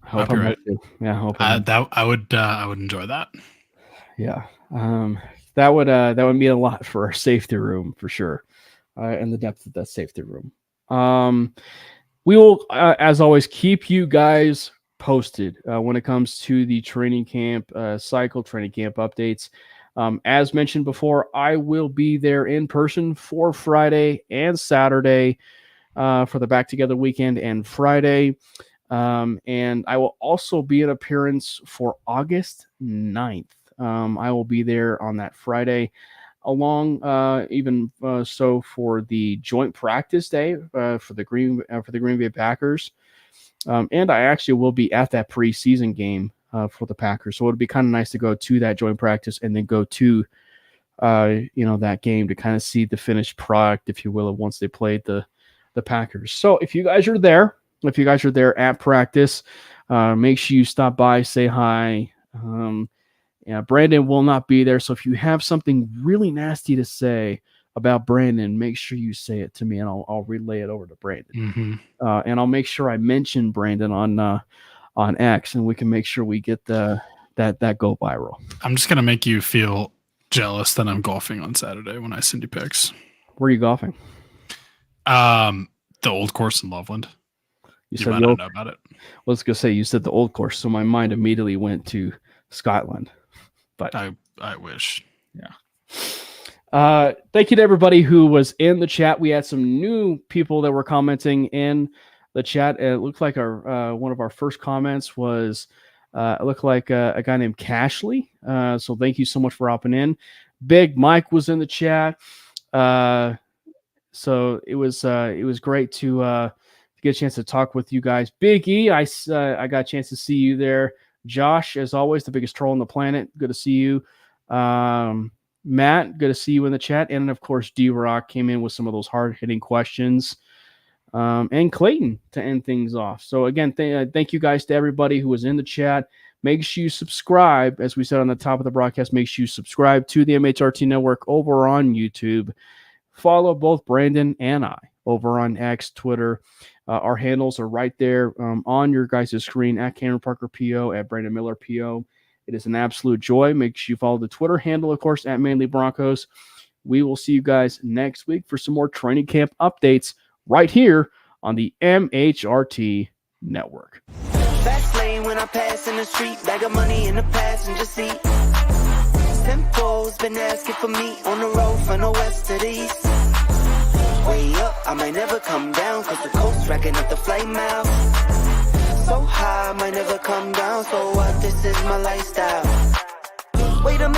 I hope I'm right too. Yeah, I would enjoy that. Yeah, that would mean a lot for our safety room for sure, and the depth of that safety room. We will, as always, keep you guys posted when it comes to the training camp cycle, training camp updates. As mentioned before, I will be there in person for Friday and Saturday for the Back Together weekend and Friday. And I will also be an appearance for August 9th. I will be there on that Friday, along so for the joint practice day for the Green Bay Packers. And I actually will be at that preseason game for the Packers. So it would be kind of nice to go to that joint practice and then go to, that game to kind of see the finished product, if you will, once they played the Packers. So if you guys are there at practice, make sure you stop by, say hi. Brandon will not be there. So if you have something really nasty to say about Brandon, make sure you say it to me and I'll relay it over to Brandon. Mm-hmm. And I'll make sure I mention Brandon on X, and we can make sure we get that go viral. I'm just going to make you feel jealous that I'm golfing on Saturday when I send you pics. Where are you golfing? The old course in Loveland. You might not know about it. Well, I was going to say, you said the old course, so my mind immediately went to Scotland. But I wish. Yeah. Thank you to everybody who was in the chat. We had some new people that were commenting in the chat. It looked like our one of our first comments was it looked like a guy named Cashley. So thank you so much for hopping in. Big Mike was in the chat. So it was great to get a chance to talk with you guys. Big E, I got a chance to see you there. Josh, as always, the biggest troll on the planet. Good to see you. Matt, good to see you in the chat. And of course, D-Rock came in with some of those hard-hitting questions. And Clayton to end things off. So again, thank you guys to everybody who was in the chat. make sure you subscribe. As we said on the top of the broadcast, make sure you subscribe to the MHRT Network over on YouTube. Follow both Brandon and I over on X, Twitter. Our handles are right there on your guys' screen, at Cameron Parker PO, at Brandon Miller PO. It is an absolute joy. Make sure you follow the Twitter handle, of course, at Manely Broncos. We will see you guys next week for some more training camp updates right here on the MHRT Network. Fast lane when I pass in the street, bag of money in the passenger seat. Simcoe's been asking for me on the road from the west to the east. Way up, I might never come down, cause the coast racking up the flame out. So high, I might never come down, so what, this is my lifestyle. Wait a minute.